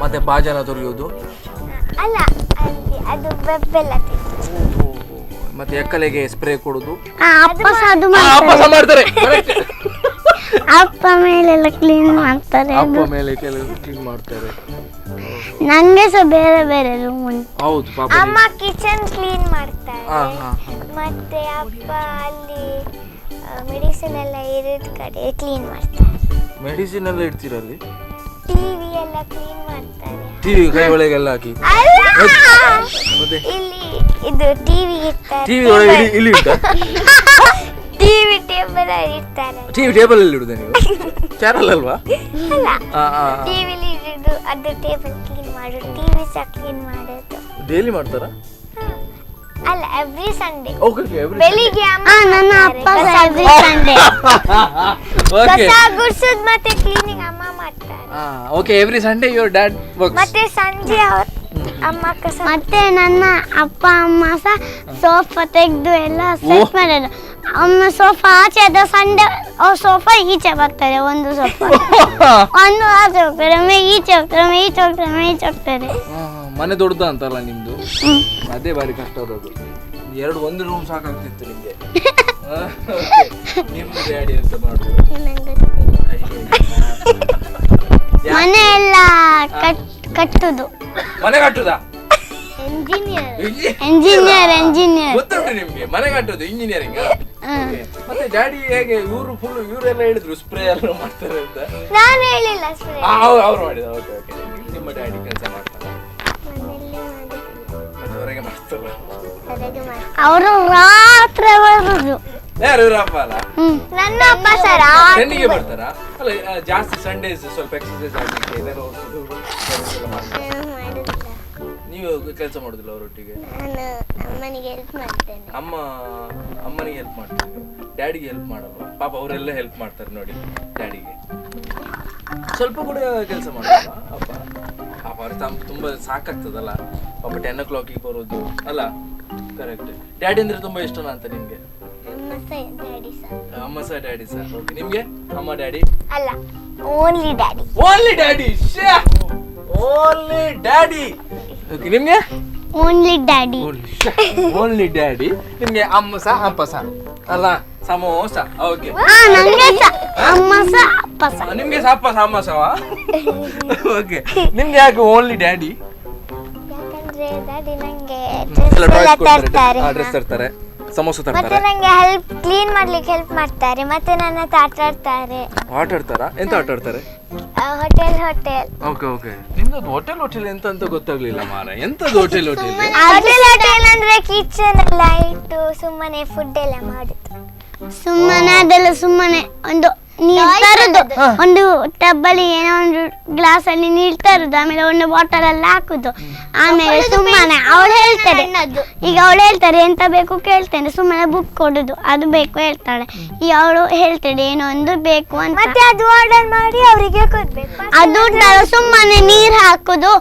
ಮತ್ತೆ ಬಾಜನ ತೊರೆಯೋದು. ಅಲ್ಲ, ಅದು ಬೆಲ್ಲ ಮತ್ತೆ ಎಕ್ಕಲೆಗೆ ಸ್ಪ್ರೇ ಕೊಡೋದು. ಅಪ್ಪ ಸಹ ಅದು ಮಾಡ್ತಾರೆ. ಅಪ್ಪ ಮೇಲೆಲ್ಲ ಕ್ಲೀನ್ ಮಾಡ್ತಾರೆ. ಅಪ್ಪ ಮೇಲೆ ಕ್ಲೀನ್ ಮಾಡ್ತಾರೆ. ನಂಗೆ ಸಹ ಬೇರೆ ಬೇರೆ ರೂಮ್ ಉಂಟು. ಹೌದು, ಪಾಪ. ಅಮ್ಮ ಕಿಚನ್ ಕ್ಲೀನ್ ಮಾಡ್ತಾರೆ. ಮತ್ತೆ ಅಪ್ಪ ಅಲ್ಲಿ ಮೆಡಿಸಿನ್ ಎಲ್ಲ ಇರೋದ್ ಕಡೆ ಕ್ಲೀನ್ ಮಾಡ್ತಾರೆ. ಮೆಡಿಸಿನ್ ಎಲ್ಲ ಇಡ್ತೀರಲ್ಲಿ? ಟಿವಿ ಎಲ್ಲ ಕ್ಲೀನ್ ಮಾಡ್ತಾರೆ. ಟಿವಿ ಕೈ ಒಳಗೆಲ್ಲ ಹಾಕಿ ಮತ್ತೆ ಇಲ್ಲಿ ಇದು ಟಿವಿ ಇರ್ತಾರೆ. ಟಿವಿ ಒಳಗೆ ಇಲ್ಲಿ ಇಡ್ತಾ? ಟಿವಿ ಟೇಬಲ್ ಇರ್ತಾರೆ. ಟಿವಿ ಟೇಬಲ್ ಅಲ್ಲಿ ಇಡುದ ನೀವು? ಚಾನಲ್ ಅಲ್ವಾ? ಅಲ್ಲ, ಟಿವಿಲಿ ಇಡುದು, ಅದು ಟೇಬಲ್ ಕ್ಲೀನ್ ಮಾಡೋದು, ಟಿವಿ ಸಹ ಕ್ಲೀನ್ ಮಾಡೋದು. ಡೈಲಿ ಮಾಡ್ತಾರಾ? ಅಲ್ಲ, ಎವ್ರಿ ಸಂಡೇ. ಓಕೆ, ಬೆಳಿಗ್ಗೆ ನನ್ನ ಅಪ್ಪ ಎವ್ರಿ ಸಂಡೇ ಕಸ ಗುಡಿಸೋದು ಮತ್ತೆ ಕ್ಲೀನಿಂಗ್ ಅಮ್ಮ ಮಾಡ್ತಾರೆ. Okay, every Sunday your dad works. ಮತ್ತೆ ಸಂಜೆ ಅಮ್ಮ ಕಸ. ಮತ್ತೆ ನನ್ನ ಅಪ್ಪ ಅಮ್ಮ ಸಹ ಸೋಫಾ ತೆಗೆದು ಎಲ್ಲ ಸೆಟ್ ಮಾಡೋದು. ಅಮ್ಮ ಸೋಫಾ ಆಚೆ ಆದ ಸಂಡೆ ಸೋಫಾ ಈಚೆ ಬರ್ತಾರೆ. ಒಂದು ಸೋಫಾ ಒಂದು ಆಚೆ ಹೋಗ್ತಾರೆ, ಒಮ್ಮೆ ಈಚೆ ಹೋಗ್ತಾರೆ, ಒಮ್ಮೆ ಈಚೆ ಹೋಗ್ತಾರೆ, ಒಮ್ಮೆ ಈಚೆ ಹೋಗ್ತಾರೆ. ಮನೆ ದೊಡ್ಡದ ಅಂತಲ್ಲ ನಿಮ್ದು? ಅದೇ ಬಾರಿ ಕಷ್ಟ ಇರೋದು. ಒಂದು ರೂಮ್ ಸಾಕಾಗ್ತಿತ್ತು ನಿಮ್ಗೆ. ನಿಮ್ಮ ಡ್ಯಾಡಿ ಅಂತ ಮಾಡುದು ಮನೆ ಎಲ್ಲ ಕಟ್ಟುದು. ಮನೆ ಕಟ್ಟುದಾ? ಎಂಜಿನಿಯರ್ ಗೊತ್ತುಂಟು ನಿಮ್ಗೆ ಮನೆ ಕಟ್ಟುದು, ಇಂಜಿನಿಯರಿಂಗ್. ಮತ್ತೆ ಡ್ಯಾಡಿ ಹೇಗೆ ಇವರೆಲ್ಲ ಹೇಳಿದ್ರು ಸ್ಪ್ರೇ ಎಲ್ಲ ಮಾಡ್ತಾರೆ ಅಂತ? ನಾನು ಹೇಳಿಲ್ಲ ಸ್ಪ್ರೇ. ಅವ್ರು ಮಾಡಿದ. ಓಕೆ, ನಿಮ್ಮ ಡ್ಯಾಡಿ ಕೆಲಸ ಮಾಡ್ತಾರೆ? ಹೊರಗೆ ಮಾಡ್ತಾರೆ. ಅವರು ರಾತ್ರಿ ಬರುದು. ಯಾರು ಇವರಪ್ಪ ಅಲ್ಲ? ನನ್ನ ಅಪ್ಪ ಸರ್ ಟೆನ್ನಿಗೆ ಬರ್ತಾರಾ? ಅಲ್ಲ, ಜಾಸ್ತಿ ಸಂಡೇಸ್ ಸ್ವಲ್ಪ ಎಕ್ಸರ್ಸೈಸ್ ಆಗಲಿಕ್ಕೆ ನೀವು ಕೆಲಸ ಮಾಡುದಿಲ್ಲ ಅವರೊಟ್ಟಿಗೆ? ನಾನು ಅಮ್ಮನಿಗೆ ಹೆಲ್ಪ್ ಮಾಡ್ತೇನೆ. ಅಮ್ಮನಿಗೆ ಹೆಲ್ಪ್ ಮಾಡ್ತಾರೆ, ಡ್ಯಾಡಿಗೆ ಹೆಲ್ಪ್ ಮಾಡಲ್ಲ. ಪಾಪ ಅವರೆಲ್ಲ ಹೆಲ್ಪ್ ಮಾಡ್ತಾರೆ ನೋಡಿ ಡ್ಯಾಡಿಗೆ. ಸ್ವಲ್ಪ ಕೂಡ ಕೆಲಸ ಮಾಡಲ್ಲ ಅಪ್ಪ. ಪಾಪ ಅವ್ರಿಗೆ ತುಂಬಾ ಸಾಕಾಗ್ತದಲ್ಲ ಪಾಪ. 10 o'clock ಬರೋದು ಅಲ್ಲ? ಕರೆಕ್ಟ್. ಡ್ಯಾಡಿ ಅಂದ್ರೆ ತುಂಬಾ ಇಷ್ಟನಾ ಅಂತ ನಿಮ್ಗೆ? ಅಮ್ಮ ಸಹ ಡ್ಯಾಡಿ ಸಹ. ಓಕೆ, ನಿಮ್ಗೆ ಅಮ್ಮ ಡ್ಯಾಡಿ ಅಲ್ಲ, only daddy. Only daddy. Only daddy. Okay, ನಿಮ್ಗೆ ಓನ್ಲಿ ಡ್ಯಾಡಿ. Only daddy. ನಿಮ್ಗೆ ಅಮ್ಮ ಸಹ ಅಪ್ಪ ಸಹ ಅಲ್ಲ? ಸಮೋಸ. ಓಕೆ, ನಂಗೆ ಸಹ ಅಮ್ಮ ಸಹ ಅಪ್ಪ ಸಹ. ನಿಮ್ಗೆ ಸಹ ಅಪ್ಪ ಸಹ ಅಮ್ಮ ಸಹ. ಓಕೆ, ನಿಮ್ಗೆ ಯಾಕೆ ಓನ್ಲಿ ಡ್ಯಾಡಿ? ಯಾಕಂದ್ರೆ ಡ್ಯಾಡಿ ನಂಗೆ ಡ್ರೆಸ್ ತರ್ತಾರೆ, ಸಮೋಸ ಮತ್ತೆ ತರ್ತಾರೆ, ನಂಗೆ ಕ್ಲೀನ್ ಮಾಡ್ಲಿಕ್ಕೆ ಹೆಲ್ಪ್ ಮಾಡ್ತಾರೆ. ಮತ್ತೆ ನನ್ನ ಹತ್ರ ಆಟ ಆಡ್ತಾರೆ. ಆಟ ಆಡ್ತಾರಾ? ಎಂತ ಆಟ ಆಡ್ತಾರೆ? ಹೋಟೆಲ್. ಓಕೆ. ನಿಮ್ದು ಹೋಟೆಲ್ ಎಂತ ಅಂತ ಗೊತ್ತಾಗ್ಲಿಲ್ಲ ಮಾರ. ಎಂತದ್ದು ಹೋಟೆಲ್? ಹೋಟೆಲ್ ಅಂದ್ರೆ ಕಿಚನ್ ಎಲ್ಲ ಇಟ್ಟು ಸುಮ್ಮನೆ ಫುಡ್ ಎಲ್ಲ ಮಾಡುದು. ಸುಮ್ಮನೆ ಅದೆಲ್ಲ ಸುಮ್ಮನೆ ಒಂದು ನೀರು ತರುದು, ಒಂದು ಟಬ್ಬಲ್ಲಿ ಏನೋ ಒಂದು ಗ್ಲಾಸ್ ಅಲ್ಲಿ ನೀರು ತರುದು, ಆಮೇಲೆ ಒಂದು ಬಾಟಲ್ ಅಲ್ಲಿ ಹಾಕುದು. ಆಮೇಲೆ ಸುಮ್ಮನೆ ಅವಳು ಹೇಳ್ತಾರೆ, ಈಗ ಅವಳು ಹೇಳ್ತಾರೆ ಎಂತ ಬೇಕು ಕೇಳ್ತೇನೆ, ಸುಮ್ಮನೆ ಬುಕ್ ಕೊಡುದು, ಅದು ಬೇಕು ಹೇಳ್ತಾಳೆ. ಈಗ ಅವಳು ಹೇಳ್ತಾಳೆ ಏನೋ ಒಂದು ಬೇಕು ಅಂತ, ಮತ್ತೆ ಅದು ಆರ್ಡರ್ ಮಾಡಿ ಅವರಿಗೆ ಕೊಡ್ಬೇಕು. ಅದು ಸುಮ್ಮನೆ ನೀರು ಹಾಕುದು,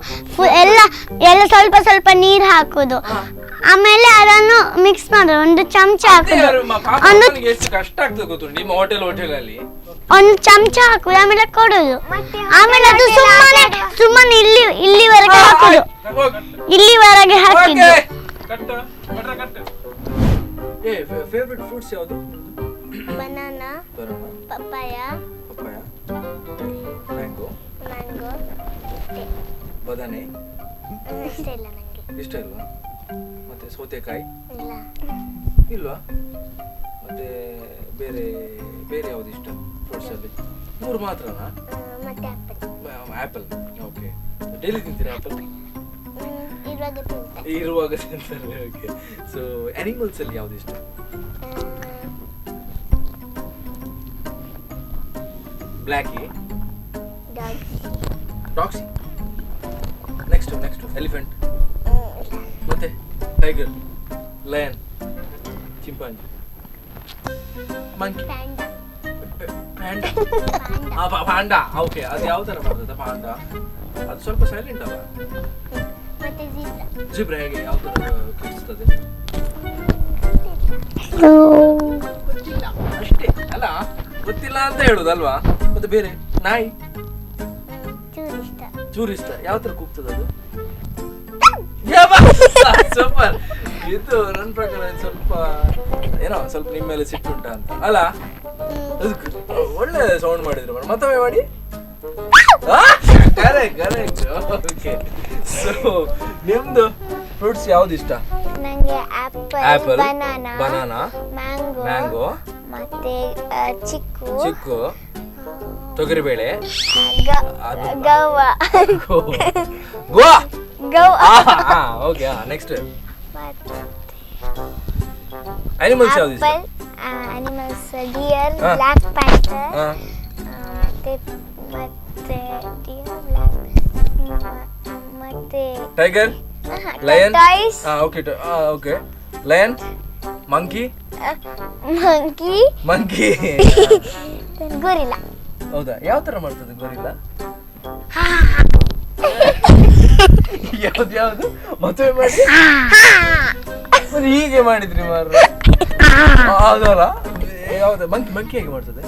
ಎಲ್ಲ ಸ್ವಲ್ಪ ನೀರು ಹಾಕುದು, ಆಮೇಲೆ ಅದನ್ನು ಮಿಕ್ಸ್ ಮಾಡೋದು. ಒಂದು ಚಮಚ ಹಾಕುದು, ಎಷ್ಟು ಕಷ್ಟ ಆಗ್ತದೆ ಗೊತ್ತು ನಿಮ್ಮ ಹೋಟೆಲ್ ಅಲ್ಲಿ. ಒಂದು ಚಮಚ ಹಾಕುದು, ಆಮೇಲೆ ಕೊಡುದು, ಆಮೇಲೆ ಅದು ಸುಮ್ಮನೆ ಇಲ್ಲಿವರೆಗೆ ಹಾಕುದು, ಇಲ್ಲಿವರೆಗೆ ಹಾಕಿದ್ದು. ಫೇವರಿಟ್ ಫ್ರೂಟ್ಸ್ ಯಾವುದು? ಬನಾನಾ, ಪಪ್ಪಾಯ, ಮ್ಯಾಂಗೋ, ಮ್ಯಾಂಗೋ, ಬದನೆ. ಇಷ್ಟ ಇಲ್ಲ ನಂಗೆ. ಇಷ್ಟ ಇಲ್ವಾ? ಮತ್ತೆ ಸೌತೆಕಾಯಿ ಇಲ್ಲ. ಇಲ್ವಾ? ಮತ್ತೆ ಬೇರೆ ಬೇರೆ ಯಾವ್ದು ಇಷ್ಟ ಫ್ರೂಟ್ಸ್ ಅಲ್ಲಿ? 3 ಮಾತ್ರನಾ? ಮತ್ತೆ ಆಪಲ್. ಆಪಲ್. ಓಕೆ. ಡೈಲಿ ತಿಂತೀರಾ ಆಪಲ್? ಇರುವಾಗ ತಿಂತಾರೆ. ಇರುವಾಗ ತಿಂತಾರೆ. ಓಕೆ. ಸೊ ಅನಿಮಲ್ಸ್ ಅಲ್ಲಿ ಯಾವ್ದು ಇಷ್ಟ? ಬ್ಲ್ಯಾಕಿ, ಡಾಗ್ಸಿ, ನೆಕ್ಸ್ಟ್ ಎಲಿಫೆಂಟ್, ಮತ್ತೆ tiger, lion, chimpanzee, monkey, panda. Okay. ಅದು ಯಾವ ತರ ಬರ್ತದೆ ಪಾಂಡಾ? ಅದು ಸ್ವಲ್ಪ ಸೈಲೆಂಟ್ ಅಲ್ಲ? ಮತ್ತೆ ಜಿಬ್ರಾ ಹೇಗೆ ಯಾವ ತರ ಕಿರಿಸ್ತದೆ? ಗೊತ್ತಿಲ್ಲ ಅಷ್ಟೇ ಅಲ್ಲ, ಗೊತ್ತಿಲ್ಲ ಅಂತ ಹೇಳುದಲ್ವಾ? ಮತ್ತೆ ಬೇರೆ ನಾಯಿ ಚೂರು ಇಷ್ಟ. ಯಾವ ತರ ಕೂಗ್ತದೆ ಅದು? ಸೂಪರ್. ಇದು ನನ್ನ ಪ್ರಕಾರ ಸ್ವಲ್ಪ ಏನೋ ಸ್ವಲ್ಪ ನಿಮ್ಮ ಮೇಲೆ ಸಿಟ್ಟುಂಟ ಅಂತ ಅಲ್ಲ? ಒಳ್ಳೆ ಸೌಂಡ್ ಮಾಡಿದ್ರು. ಮತ್ತೊಮ್ಮೆ ಮಾಡಿ. ಕರೆಕ್ಟ್. ಓಕೆ. ಸೊ ನಿಮ್ದು ಫ್ರೂಟ್ಸ್ ಯಾವ್ದು ಇಷ್ಟ? ನಂಗೆ ಆಪಲ್, ಬನಾನಾ, ಮ್ಯಾಂಗೋ, ಮತ್ತೆ ಚಿಕ್ಕು, ತೊಗರಿಬೇಳೆ, ಗವ್ವ. ಓಕೆ. ನೆಕ್ಸ್ಟ್ ಅನಿಮಲ್ಸ್ ಯಾವ್ದು ಇಷ್ಟ? ಅನಿಮಲ್ಸ್ ಡಿಯರ್, ಬ್ಲಾಕ್ ಪ್ಯಾಂಥರ್, ಮತ್ತೆ tiger, lion. Okay. Lion, monkey, gorilla. ಹೌದಾ? ಯಾವ ತರ ಮಾಡ್ತದೆ ಗೊರಿಲ್ಲಾ? ಯಾವ್ದು ಮತ್ತೆ ಮಾಡಿ ಹೀಗೆ ಮಾಡಿದ್ರಿ ಮಾರ? ಅದಲ್ಲ. ಯಾವ್ದು ಮಂಕಿ ಹೇಗೆ ಮಾಡ್ತದೆ?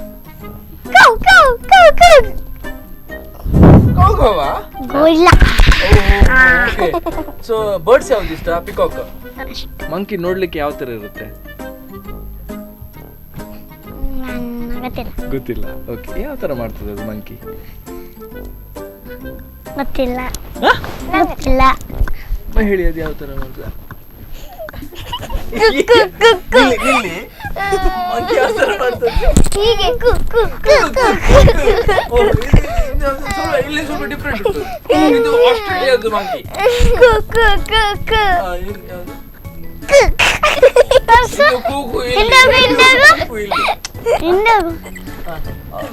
ಸೊ ಬರ್ಡ್ಸ್ ಯಾವ್ದು ಇಷ್ಟ? ಪಿಕಾಕ್. ಮಂಕಿ ನೋಡ್ಲಿಕ್ಕೆ ಯಾವ ತರ ಇರುತ್ತೆ? ಗೊತ್ತಿಲ್ಲ. ಓಕೆ. ಯಾವ ತರ ಮಾಡ್ತದೆ ಅದು ಮಂಕಿ? ಗೊತ್ತಿಲ್ಲ. ಹೇಳಿ ಅದು ಯಾವ ತರ ಮಾಡ್ತದೆ? ಮಂಕಿ ಯಾವ ತರ ಮಾಡ್ತದೆ? ಇಲ್ಲಿ ಸ್ವಲ್ಪ ಡಿಫ್ರೆಂಟ್ ಉಂಟು. ಇದು ಆಸ್ಟ್ರೇಲಿಯಾದ ಮಂಕಿ.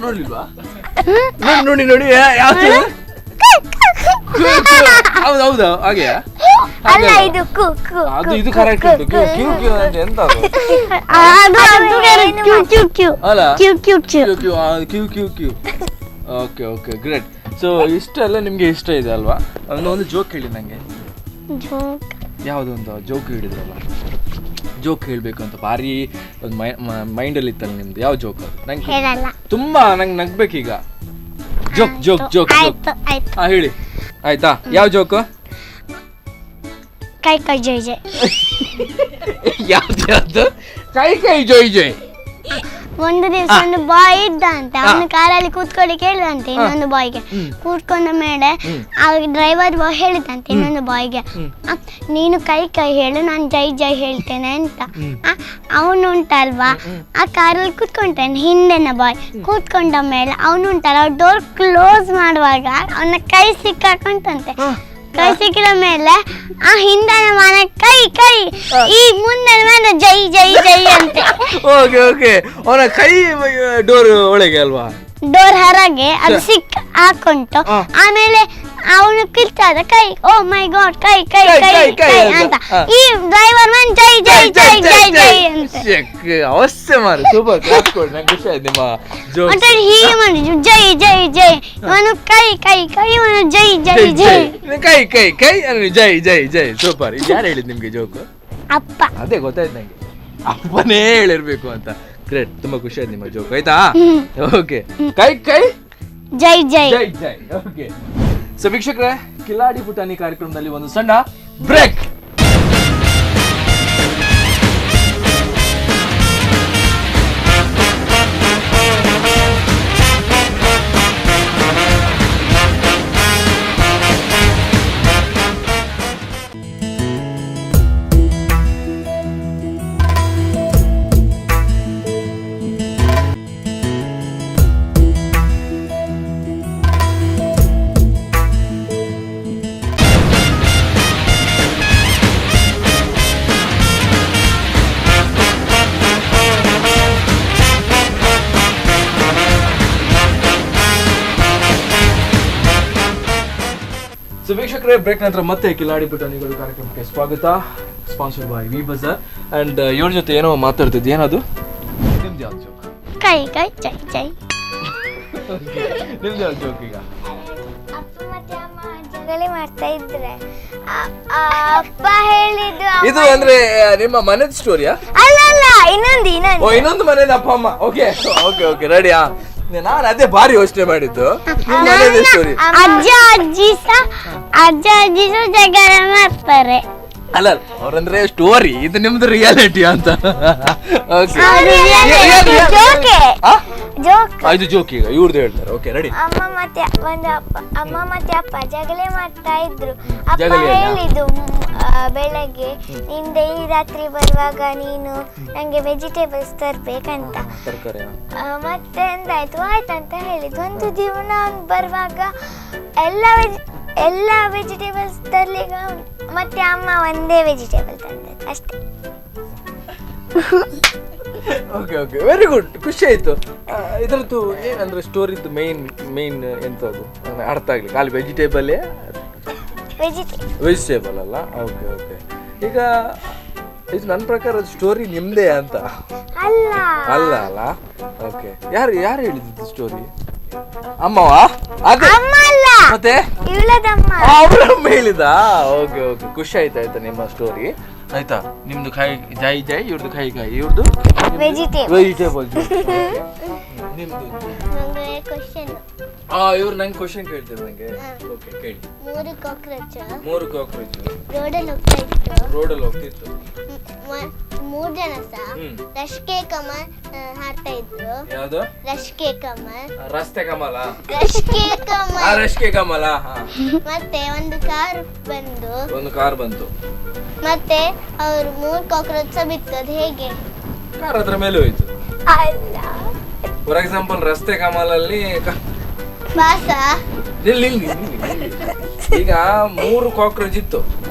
ನೋಡ್ಲಿಲ್ವಾ? ನೋಡಿ ಯಾವ್ದು? ಹೌದಾ? ಹಾಗೆ ಅದು ಇದು ಕರೆಕ್ಟ್ ಉಂಟು. ಕ್ಯೂ ಅಂತ ಎಂತ ಅದು? ಅಲ್ಲ, ಕ್ಯೂ. ಓಕೆ. ಗ್ರೇಟ್. ಸೊ ಇಷ್ಟೆಲ್ಲ ನಿಮ್ಗೆ ಇಷ್ಟ ಇದೆ ಅಲ್ವಾ? ಒಂದು ಜೋಕ್ ಹೇಳಿ ನಂಗೆ. ಯಾವುದೊಂದು ಜೋಕ್ ಹೇಳಿದ್ರಲ್ಲ, ಜೋಕ್ ಹೇಳ್ಬೇಕು ಅಂತ ಭಾರಿ ಒಂದು ಮೈಂಡಲ್ಲಿ ಇತ್ತಲ್ಲ ನಿಮ್ದು. ಯಾವ ಜೋಕ್ ಅದು? ನಂಗೆ ತುಂಬಾ ನಂಗೆ ನಗ್ಬೇಕೀಗ. ಜೋಕ್. ಹೇಳಿ. ಆಯ್ತಾ? ಯಾವ ಜೋಕು? ಕೈ ಜೈ ಜೈ. ಯಾವ್ದು? ಕೈ ಜೈ. ಒಂದು ದಿವಸ ಒಂದು ಬಾಯ್ ಇದ್ದಂತೆ. ಅವನು ಕಾರಲ್ಲಿ ಕೂತ್ಕೊಳ್ಳಿ ಕೇಳಿದಂತೆ ಇನ್ನೊಂದು ಬಾಯ್ಗೆ. ಕೂತ್ಕೊಂಡ ಮೇಲೆ ಡ್ರೈವರ್ ಬಾಯ್ ಹೇಳಿದಂತೆ ಇನ್ನೊಂದು ಬಾಯ್ಗೆ, ನೀನು ಕೈ ಹೇಳು, ನಾನು ಜೈ ಹೇಳ್ತೇನೆ ಅಂತ. ಅವನು ಉಂಟಲ್ವಾ, ಆ ಕಾರಲ್ಲಿ ಕೂತ್ಕೊಂತಾನೆ. ಹಿಂದೆನ ಬಾಯ್ ಕೂತ್ಕೊಂಡ ಮೇಲೆ ಅವನು ಉಂಟಲ್ಲ, ಡೋರ್ ಕ್ಲೋಸ್ ಮಾಡುವಾಗ ಅವನ ಕೈ ಸಿಕ್ಕಾಕೊಂತಂತೆ. ಕೈ ಸಿಕ್ಕಿದ ಮೇಲೆ ಆ ಹಿಂದನ ಮನೆ ಕೈ ಈ ಮುಂದಿನ ಮನೆ ಜೈ ಅಂತೆ. ಓಕೆ. ಅವನ ಕೈ ಡೋರ್ ಒಳಗೆ ಅಲ್ವಾ? ಡೋರ್ ಹೊರಗೆ ಅದು ಹಾಕೊಂಟು. ಆಮೇಲೆ ಅವನು ಕಿರ್ಚಾದ ಕೈ, ಓ ಮೈ ಗಾಡ್, ಕೈ ಅಂತ. ಈ ಡ್ರೈವರ್ ಮನ್ ಜೈ ಅಂತ ಅವಶ್ಯ ಮಾರು. ಸೂಪರ್. ನಂಗೆ ಖುಷಿ ಆಯ್ತು ನಿಮ್ಮ ಜೋಕ್. ಮತ್ತೆ ಹೀಗೆ ಮಾಡಿದ್ರು, ಜೈ ಇವನು ಕೈ ಇವನು ಜೈ ಕೈ ಅಂದ್ರೆ ಜೈ. ಸೂಪರ್. ಇದು ಯಾರು ಹೇಳಿದ್ ನಿಮ್ಗೆ ಜೋಕು? ಅಪ್ಪ. ಅದೇ ಗೊತ್ತಾಯ್ತು ನಂಗೆ, ಅಪ್ಪನೇ ಹೇಳಿರ್ಬೇಕು ಅಂತ. ಗ್ರೇಟ್. ತುಂಬಾ ಖುಷಿ ಆಯ್ತು ನಿಮ್ಮ ಜೋಕ್. ಆಯ್ತಾ? ಓಕೆ. ಕೈ ಜೈ. ಓಕೆ. ಸೊ ವೀಕ್ಷಕರೇ, ಕಿಲಾಡಿ ಪುಟಾಣಿ ಕಾರ್ಯಕ್ರಮದಲ್ಲಿ ಒಂದು ಸಣ್ಣ ಬ್ರೇಕ್. ವೀಕ್ಷಕರೇ, ಬ್ರೇಕ್ ನಂತರ ಮತ್ತೆ ಕಿಲಾಡಿ ಪುಟಾಣಿಗಳು ಕಾರ್ಯಕ್ರಮಕ್ಕೆ ಸ್ವಾಗತ. Sponsored by V Bazaar. And ಇವ್ರ ಜೊತೆ ಏನೋ ಮಾತಾಡ್ತಿದ್ದೆ, ಏನದು? ನಿಮ್ದು ಯಾವ್ದು ಜೋಕ್? ಕೈ ಕೈ ಚೈ ಚೈ. ನಿಮ್ದು ಯಾವ್ದು ಜೋಕ್ ಈಗ? ಅಪ್ಪ ಮತ್ತೆ ಅಮ್ಮ ಜಗಳ ಮಾಡ್ತಾ ಇದ್ರೆ ಅಪ್ಪ ಹೇಳಿದ್ದು ಇದು ಅಂದ್ರೆ ನಿಮ್ಮ ಮನೆದ ಸ್ಟೋರಿಯಾ? ಅಲ್ಲ ಇನ್ನೊಂದು ಇನ್ನೊಂದು ಮನೆದ ಅಪ್ಪ ಅಮ್ಮ. ಓಕೆ ಓಕೆ ಓಕೆ, ರೆಡಿಯಾ? ನಾನು ಅದೇ ಭಾರಿ ಯೋಚನೆ ಮಾಡಿದ್ದು, ಮನೆದ ಸ್ಟೋರಿ. ಅಜ್ಜ ಅಜ್ಜಿ ಸಹ ಜಗಳ ಮಾಡ್ತಾರೆ. ಅಲ್ಲ, ಅವ್ರಂದ್ರೆ ಸ್ಟೋರಿ, ಇದು ನಿಮ್ದು ರಿಯಾಲಿಟಿ ಅಂತ. ಇದು ಜೋಕ್. ಈಗ ಇವ್ರದ್ದು ಹೇಳ್ತಾರೆ. Okay, ready? ಅಮ್ಮ ಮತ್ತೆ ಅಪ್ಪ ಜಗಳ ಮಾಡ್ತಾ ಇದ್ರು. ಅಪ್ಪ ಹೇಳಿದ್ದು ಬೆಳಗ್ಗೆ ನೀನ್ ಡೈಲಿ ರಾತ್ರಿ ಬರುವಾಗ ನೀನು ನಂಗೆ ವೆಜಿಟೇಬಲ್ಸ್ ತರ್ಬೇಕಂತ. ಮತ್ತೆ ಎಂದಾಯ್ತು, ಆಯ್ತಂತ ಹೇಳಿದ್ದು. ಒಂದು ದಿನ ಬರುವಾಗ ಎಲ್ಲ ವೆಜಿಟೇಬಲ್ಸ್ ತರ್ಲಿಕ್ಕೆ ಮತ್ತೆ ಅಮ್ಮ ಒಂದೇ ವೆಜಿಟೇಬಲ್ ತಂದದ್ದು ಅಷ್ಟೇ. ಓಕೆ ಓಕೆ, ವೆರಿ ಗುಡ್, ಖುಷಿ ಆಯ್ತು. ಇದರದ್ದು ಏನಂದ್ರೆ ಸ್ಟೋರಿದ್ದು ಮೇನ್ ಎಂತದ್ದು ಅರ್ಥ ಆಗ್ಲಿ? ಖಾಲಿ ವೆಜಿಟೇಬಲ್ ಅಲ್ಲ? Okay okay. ಈಗ ಇದು ನನ್ನ ಪ್ರಕಾರ ಸ್ಟೋರಿ ನಿಮ್ದೇ ಅಂತ ಅಲ್ಲ ಅಲ್ಲ? ಓಕೆ, ಯಾರು ಹೇಳಿದ್ದು ಸ್ಟೋರಿ? ಅಮ್ಮವಾ? ಅದೇ ಮತ್ತೆ ಅವರಮ್ಮ ಹೇಳಿದ? ಓಕೆ ಓಕೆ, ಖುಷಿ ಆಯ್ತಾ ನಿಮ್ಮ ಸ್ಟೋರಿ? ಆಯ್ತಾ? ನಿಮ್ದು ಜೈ ಜೈ, ಇವ್ರದ್ದು ಕೈ ಇವ್ರದ್ದು ವೆಜಿಟೇಬಲ್. ನಿಮ್ದು ಇವ್ರು ನಂಗೆ ಕ್ವಶನ್ ಕೇಳ್ತಾರೆ ನಂಗೆ. ಓಕೆ, ಕೇಳಿ. 3 ಕಾಕ್ರೋಚ್ ರೋಡಲ್ಲಿ ಹೋಗ್ತಿತ್ತು. 3 ಜನ ಸಹ ರಶ್ಕೆ ಕಮಲ್ ಹಾಡ್ತಾ ಇದ್ರು. ಯಾವ್ದು? ರಶ್ಕೆ ಕಮಲ್. ರಸ್ತೆ ಕಮಲ? ರಶ್ಕೆ ಕಮಲ. ಮತ್ತೆ ಒಂದು ಕಾರ್ ಬಂತು. ಮತ್ತೆ ಅವ್ರು 3 ಕಾಕ್ರೋಚ್ ಸಹ ಬಿತ್ತು. ಅದು ಹೇಗೆ? ಕಾರ್ ಅದ್ರ ಮೇಲೆ ಹೋಯ್ತು. ಫಾರ್ ಎಕ್ಸಾಂಪಲ್, ರಸ್ತೆ ಕಮಲಲ್ಲಿ ಈಗ 3 ಕಾಕ್ರೋಚ್ ಇತ್ತು,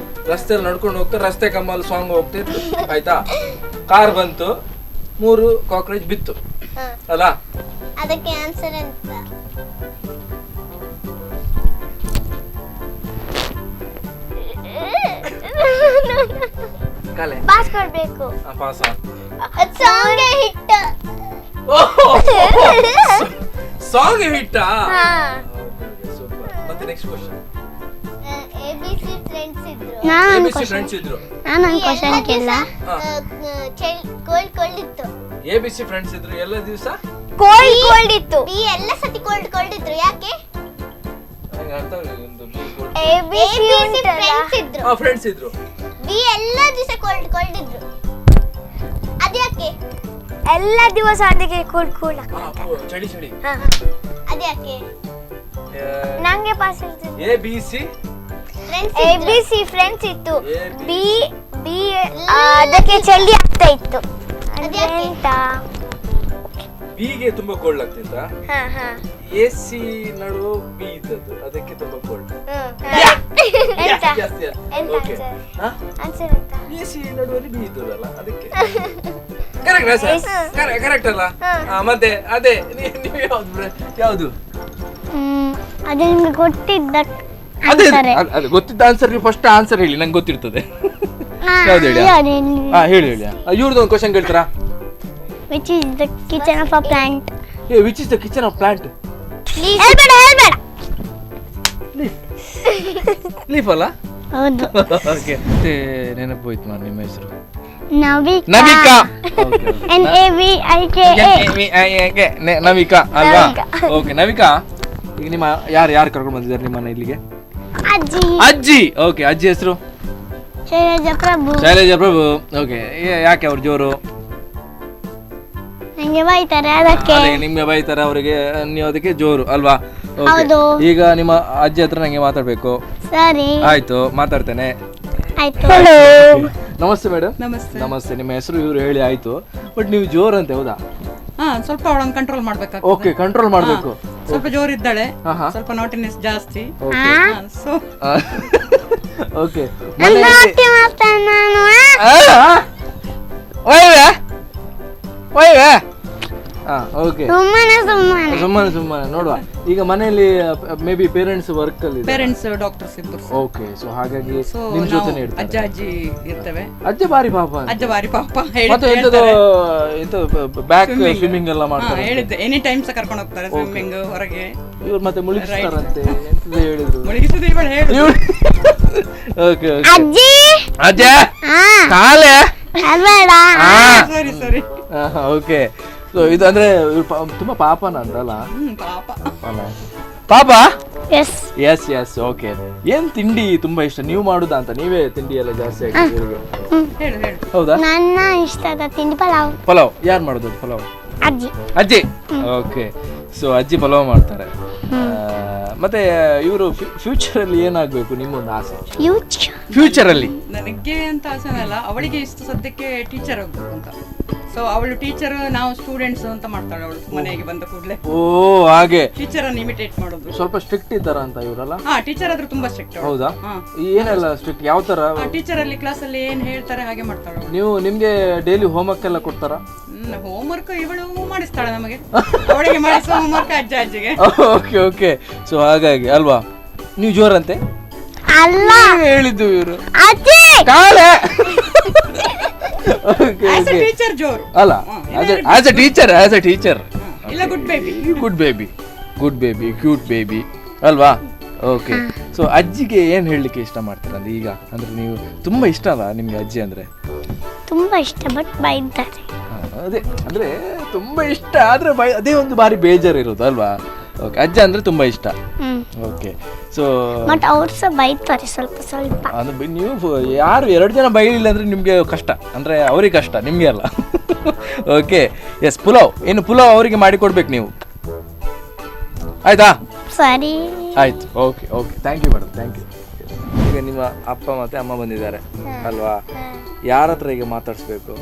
ರಸ್ತೆಯಲ್ಲಿ ನಡ್ಕೊಂಡು ಹೋಗ್ತಾ ರಸ್ತೆ ಕಮಲ್ ಸಾಂಗ್ ಹೋಗ್ತಿತ್ತು. ಆಯ್ತಾ? ಕಾರ್ ಬಂತು, 3 ಕಾಕ್ರೋಚ್ ಬಿತ್ತು ಅಲ್ಲ? ಅದಕ್ಕೆ ಆನ್ಸರ್ ಎಂತ? ಕಲೆ ಪಾಸ್ ಕೊಡ್ಬೇಕು. ಪಾಸ. Song hit. ಮತ್ತೆ ನೆಕ್ಸ್ಟ್ ಕ್ವೆಶ್ಚನ್. ABC ಫ್ರೆಂಡ್ಸ್ ಇದ್ರು. ನಾನು ಕ್ವೆಶ್ಚನ್ ಕೇಳ. ಕೋಲ್ಡ್ ಇತ್ತು. ABC ಫ್ರೆಂಡ್ಸ್ ಇದ್ರು ಎಲ್ಲ ದಿವಸ ಕೋಲ್ಡ್ ಇತ್ತು. ಬಿ ಎಲ್ಲ ಸತಿ ಕೋಲ್ಡ್ ಇದ್ರು. ಯಾಕೆ? ನಂಗೆ ಅರ್ಥ ಆಗಲಿಲ್ಲ. ABC ಫ್ರೆಂಡ್ಸ್ ಇದ್ರು. ಬಿ ಎಲ್ಲ ದಿವಸ ಕೋಲ್ಡ್ ಇದ್ರು. ಅದ್ಯಾಕೆ? ಎಲ್ಲ ದಿವಸ ಅದಕ್ಕೆ ಕೂಲ್ ಚಳಿ. ಅದ್ಯಾಕೆ? ನಂಗೆ ಪಾಸ್ ಇರ್ತಿತ್ತು. ABC ಫ್ರೆಂಡ್ಸ್ ಇತ್ತು. ಬಿ ಅದಕ್ಕೆ ಚಳಿ ಆಗ್ತಾ ಇತ್ತು. ಎಂತ? ಬಿಗೆ ತುಂಬಾ ಕೋಲ್ಡ್ ಆಗ್ತಿತ್ತ. AC ನಡುವೆ ಬಿ ಇದ್ದದ್ದು, ಅದಕ್ಕೆ ತುಂಬಾ ಕೋಲ್ಡ್. AC ನಡುವಲ್ಲಿ ಬಿ ಇದ್ದದಲ್ಲ, ಅದಕ್ಕೆ. ಕರೆಕ್ಟ್ ಅಲ್ಲ? ಮತ್ತೆ ಅದೇ ನೀವು ಯಾವ್ದು? ಅದು ನಿಮ್ಗೆ ಗೊತ್ತಿದ್ದ ಅದು ಗೊತ್ತಿದ್ದ ಆನ್ಸರ್. ನೀವು ಫಸ್ಟ್ ಆನ್ಸರ್ ಹೇಳಿ, ನಂಗೆ ಗೊತ್ತಿರ್ತದೆ. ಯಾವ್ದು ಹೇಳಿ? ಹೇಳಿ. ಇವ್ರದ್ದು ಒಂದು ಕ್ವಶನ್ ಕೇಳ್ತಾರಾ? Which is the kitchen of a plant? Which is the kitchen of plant? ಹೇಳ್ಬೇಡ. ಲೀಫ್ ಅಲ್ಲ? ಹೌದು. ಓಕೆ, ನೆನಪು ಹೋಯ್ತು ನಾನು ನಿಮ್ಮ ಹೆಸರು. ನವಿಕಾ. NAVIKA. ನವಿಕಾ ಅಲ್ವಾ? ಓಕೆ, ನವಿಕಾ, ಈಗ ನಿಮ್ಮ ಯಾರು ಕರ್ಕೊಂಡು ಬಂದಿದ್ದಾರೆ ನಿಮ್ಮನ್ನ ಇಲ್ಲಿಗೆ? ಅಜ್ಜಿ. ಓಕೆ, ಅಜ್ಜಿ ಹೆಸರು? ಶೈಲಜಾ ಪ್ರಭು. ಓಕೆ, ಯಾಕೆ ಅವ್ರು ಜೋರು? ನಂಗೆ ಬೈತಾರೆ ಅದಕ್ಕೆ. ನಿಮ್ಗೆ ಬೈತಾರೆ ಅವರಿಗೆ, ನೀವು ಅದಕ್ಕೆ ಜೋರು ಅಲ್ವಾ? ಈಗ ನಿಮ್ಮ ಅಜ್ಜಿ ಹತ್ರ ನಂಗೆ ಮಾತಾಡ್ಬೇಕು. ಸರಿ, ಆಯ್ತು, ಮಾತಾಡ್ತೇನೆ. ಆಯ್ತು. ನಮಸ್ತೆ ಮೇಡಮ್. ನಮಸ್ತೆ. ನಿಮ್ಮ ಹೆಸರು ಇವ್ರು ಹೇಳಿ ಆಯ್ತು, ಬಟ್ ನೀವು ಜೋರ್ ಅಂತ ಹೌದಾ? ಸ್ವಲ್ಪ ಅವಳನ್ನ ಕಂಟ್ರೋಲ್ ಮಾಡ್ಬೇಕಾಗ್ತದೆ. ಓಕೆ, ಕಂಟ್ರೋಲ್ ಮಾಡ್ಬೇಕು. ಸ್ವಲ್ಪ ಜೋರ್ ಇದ್ದಾಳೆ, ಸ್ವಲ್ಪ ನಾಟಿನೆಸ್ ಜಾಸ್ತಿ. ಓಕೆ, ಸುಮ್ಮನೆ ನೋಡುವ. ಈಗ ಮನೆಯಲ್ಲಿ ಮೇ ಬಿ ಪೇರೆಂಟ್ಸ್ ವರ್ಕ್ ಅಲ್ಲಿ ಪೇರೆಂಟ್ಸ್ ಡಾಕ್ಟರ್ಸ್ ಇಬ್ಬರು. ಓಕೆ, ಸೊ ಹಾಗಾಗಿ ಸೊ ನಿಮ್ ಜೊತೆನೇ ಇರ್ತಾರೆ. ಅಜ್ಜ ಅಜ್ಜಿ ಇರ್ತೇವೆ. ಅಜ್ಜ ಬಾರಿ ಪಾಪ ಅಂತ. ಅಜ್ಜ ಬಾರಿ ಪಾಪ ಮತ್ತೆ ಎಂತ ಬ್ಯಾಕ್ ಸ್ವಿಮ್ಮಿಂಗ್ ಎಲ್ಲ ಮಾಡ್ತಾರೆ. ಹೇಳಿದ್ದೆ ಎನಿ ಟೈಮ್ ಸಹ ಕರ್ಕೊಂಡು ಹೋಗ್ತಾರೆ ಸ್ವಿಮ್ಮಿಂಗ್ ಹೊರಗೆ. ಇವ್ರು ಮತ್ತೆ ಮುಳುಗಿಸ್ತಾರಂತೆ ಎಂತದ ಹೇಳಿದ್ರು. ಮುಳುಗಿಸುದು ಇವಳು ಹೇಳು. ಓಕೆ ಅಜ್ಜಿ ಅಜ್ಜ ಕಾಲೆ ಅಲ್ಬೇಡ. ಸರಿ ಓಕೆ, ಸೊ ಇದು ಅಂದ್ರೆ ತುಂಬಾ ಪಾಪನ ಅಂತಲ್ಲ. ಪಾಪ ಪಾಪ. Yes yes yes okay. ಏನ್ ತಿಂಡಿ ತುಂಬಾ ಇಷ್ಟ ನೀವು ಮಾಡುದಾ ಅಂತ? ನೀವೇ ತಿಂಡಿ ಎಲ್ಲ ಜಾಸ್ತಿ ಆಗಿ ಹೇಳು ಹೇಳು. ಹೌದಾ? ನನ್ನ ಇಷ್ಟದ ತಿಂಡಿ ಪಲಾವ್. ಪಲಾವ್ ಯಾರು ಮಾಡೋದು? ಪಲಾವ್ ಅಜ್ಜಿ. ಅಜ್ಜಿ. ಓಕೆ, ಸೊ ಅಜ್ಜಿ ಪಲಾವ್ ಮಾಡ್ತಾರೆ. ಮತ್ತೆ ಇವರು ಫ್ಯೂಚರ್ ಅಲ್ಲಿ ಏನಾಗ್ಬೇಕು ನಿಮ್ಮೊಂದು ಆಸೆ? ಫ್ಯೂಚರ್ ಅಲ್ಲಿ ನನಗೆ ಅಂತ ಆಸೆ ಅಲ್ಲ, ಅವಳಿಗೆ ಇಷ್ಟು ಸದ್ಯಕ್ಕೆ ಟೀಚರ್ ಆಗ್ಬೇಕು ಅಂತ. ಸೊ ಅವಳು ಟೀಚರ್, ನಾವು ಸ್ಟೂಡೆಂಟ್ಸ್ ಅಂತ ಮಾಡ್ತಾಳೆ ಅವಳು. ಮನೆಗೆ ಬಂದ ಕೂಡಲೇ ಓ ಹಾಗೆ ಟೀಚರ್ ಅನ್ನು ಇಮಿಟೇಟ್ ಮಾಡೋದು. ಸ್ವಲ್ಪ ಸ್ಟ್ರಿಕ್ಟ್ ಇದ್ದಾರ ಅಂತ ಇವರಲ್ಲ? ಹಾ, ಟೀಚರ್ ಆದ್ರೂ ತುಂಬಾ ಸ್ಟ್ರಿಕ್ಟ್. ಹೌದಾ? ಏನೆಲ್ಲ ಸ್ಟ್ರಿಕ್ಟ್? ಯಾವ ತರ ಟೀಚರ್ ಅಲ್ಲಿ ಕ್ಲಾಸ್ ಅಲ್ಲಿ ಏನ್ ಹೇಳ್ತಾರೆ ಹಾಗೆ ಮಾಡ್ತಾಳೆ ಅವಳು. ನೀವು ನಿಮ್ಗೆ ಡೈಲಿ ಹೋಮ್ವರ್ಕ್ ಎಲ್ಲ ಕೊಡ್ತಾರಾ? ಹೋಮ್ ವರ್ಕ್ ಇವಳು ಮಾಡಿಸ್ತಾಳೆ ನಮಗೆ. ಅವಳಿಗೆ ಮಾಡಿಸುವ ಹೋಮ್ ವರ್ಕ್ ಅಜ್ಜಿಗೆ. ಓಕೆ ಓಕೆ, ಸೊ ಹಾಗಾಗಿ ಅಲ್ವಾ? ನೀವು ಜೋರಂತೆ ಅಲ್ಲ ಹೇಳಿದ್ದು ಇವರು ಅಜ್ಜಿ. ಕಾಲೆ. ಟೀಚರ್ ಜೋರು ಅಲ್ಲ, ಆಸ್ ಎ ಟೀಚರ್ ಇಲ್ಲ. Good baby, good baby, cute baby ಅಲ್ವಾ? ಓಕೆ, ಸೊ ಅಜ್ಜಿಗೆ ಏನ್ ಹೇಳಲಿಕ್ಕೆ ಇಷ್ಟ ಮಾಡ್ತೀರಾ ಅಂದ್ರೆ ಈಗ? ಅಂದ್ರೆ ನೀವು ತುಂಬಾ ಇಷ್ಟ ಅಲ್ಲ ನಿಮ್ಗೆ ಅಜ್ಜಿ ಅಂದ್ರೆ? ತುಂಬಾ ಇಷ್ಟ, ಬಟ್ ಬೈತಾರೆ. ಅದೇ ಅಂದ್ರೆ ತುಂಬಾ ಇಷ್ಟ ಆದ್ರೆ ಅದೇ ಒಂದು ಬಾರಿ ಬೇಜಾರು ಇರೋದು ಅಲ್ವಾ? ಓಕೆ, ಅಜ್ಜ ಅಂದ್ರೆ ತುಂಬಾ ಇಷ್ಟ. ಓಕೆ, ಸೊ ಬಟ್ ಅವ್ರು ಸಹ ಬೈತಾರೆ ಸ್ವಲ್ಪ ಸ್ವಲ್ಪ. ಅಂದ್ರೆ ನೀವು ಯಾರು 2 ಜನ ಬೈಲಿಲ್ಲ ಅಂದ್ರೆ ನಿಮ್ಗೆ ಕಷ್ಟ, ಅಂದ್ರೆ ಅವ್ರಿಗೆ ಕಷ್ಟ, ನಿಮ್ಗೆ ಅಲ್ಲ. Okay, S. ಪುಲಾವ್ ಏನು? ಪುಲಾವ್ ಅವರಿಗೆ ಮಾಡಿ ಕೊಡ್ಬೇಕು ನೀವು, ಆಯ್ತಾ? ಸರಿ ಆಯ್ತು. Okay okay, thank you madam, thank you. ಈಗ ನಿಮ್ಮ ಅಪ್ಪ ಮತ್ತೆ ಅಮ್ಮ ಬಂದಿದ್ದಾರೆ ಅಲ್ವಾ? ಯಾರ ಹತ್ರ ಈಗ ಮಾತಾಡಿಸ್ಬೇಕು?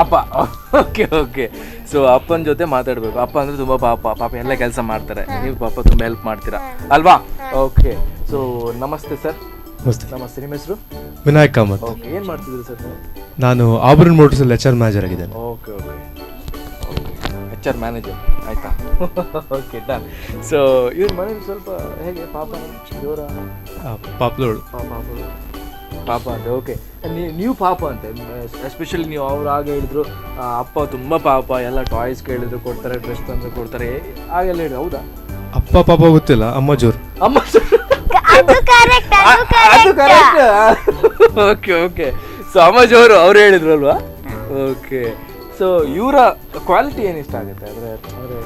ಅಪ್ಪ. ಓಕೆ ಓಕೆ, ಸೊ ಅಪ್ಪನ ಜೊತೆ ಮಾತಾಡ್ಬೇಕು. ಅಪ್ಪ ಅಂದ್ರೆ ತುಂಬಾ ಪಾಪ ಎಲ್ಲ ಕೆಲಸ ಮಾಡ್ತಾರೆ, ನೀವು ಪಾಪ ತುಂಬಾ ಹೆಲ್ಪ್ ಮಾಡ್ತೀರಾ ಅಲ್ವಾ? ಓಕೆ, ಸೊ ನಮಸ್ತೆ ಸರ್. ನಮಸ್ತೆ. ನಿಮ್ಮ ಹೆಸರು? ವಿನಾಯಕ್ ಕಾಮತ್. ಓಕೆ, ಏನ್ ಮಾಡ್ತಿದ್ದೀರಿ ಸರ್ ನೀವು? ನಾನು ಆಬ್ರನ್ ಮೋಟರ್ಸ್ ಅಲ್ಲಿ HR ಮ್ಯಾನೇಜರ್ ಆಗಿದ್ದೇನೆ. ಓಕೆ ಓಕೆ, HR ಮ್ಯಾನೇಜರ್ ಆಯ್ತಾ? Okay, done. ಸೊ ಇವ್ರ ಮನೇಲಿ ಸ್ವಲ್ಪ ಹೇಗೆ ಪಾಪ ಜೋರ? ಪಾಪದೋಳು. ಪಾಪ ಅಂತ. ಓಕೆ, ನೀವು ಪಾಪ ಅಂತ ಎಸ್ಪೆಷಲಿ ನೀವು ಅವ್ರು ಆಗ ಹೇಳಿದ್ರು ಅಪ್ಪ ತುಂಬಾ ಪಾಪ, ಎಲ್ಲ ಟಾಯ್ಸ್ ಕೇಳಿದ್ರು ಕೊಡ್ತಾರೆ, ಡ್ರೆಸ್ ತಂದ್ರೆ ಕೊಡ್ತಾರೆ ಹಾಗೆಲ್ಲ ಹೇಳಿದ್ರು, ಹೌದಾ? ಅಪ್ಪ ಪಾಪ ಗೊತ್ತಿಲ್ಲ, ಅಮ್ಮ ಜೋರು. ಅಮ್ಮ ಅದು ಕರೆಕ್ಟ್. ಅದು ಕರೆಕ್ಟ್. ಓಕೆ ಓಕೆ, ಸೊ ಅಮ್ಮ ಜೋರು ಅವ್ರು ಹೇಳಿದ್ರು ಅಲ್ವಾ? ಓಕೆ, ಸೊ ಇವರ ಕ್ವಾಲಿಟಿ ಏನು ಇಷ್ಟ ಆಗುತ್ತೆ ಅಂದ್ರೆ? ಅಂದ್ರೆ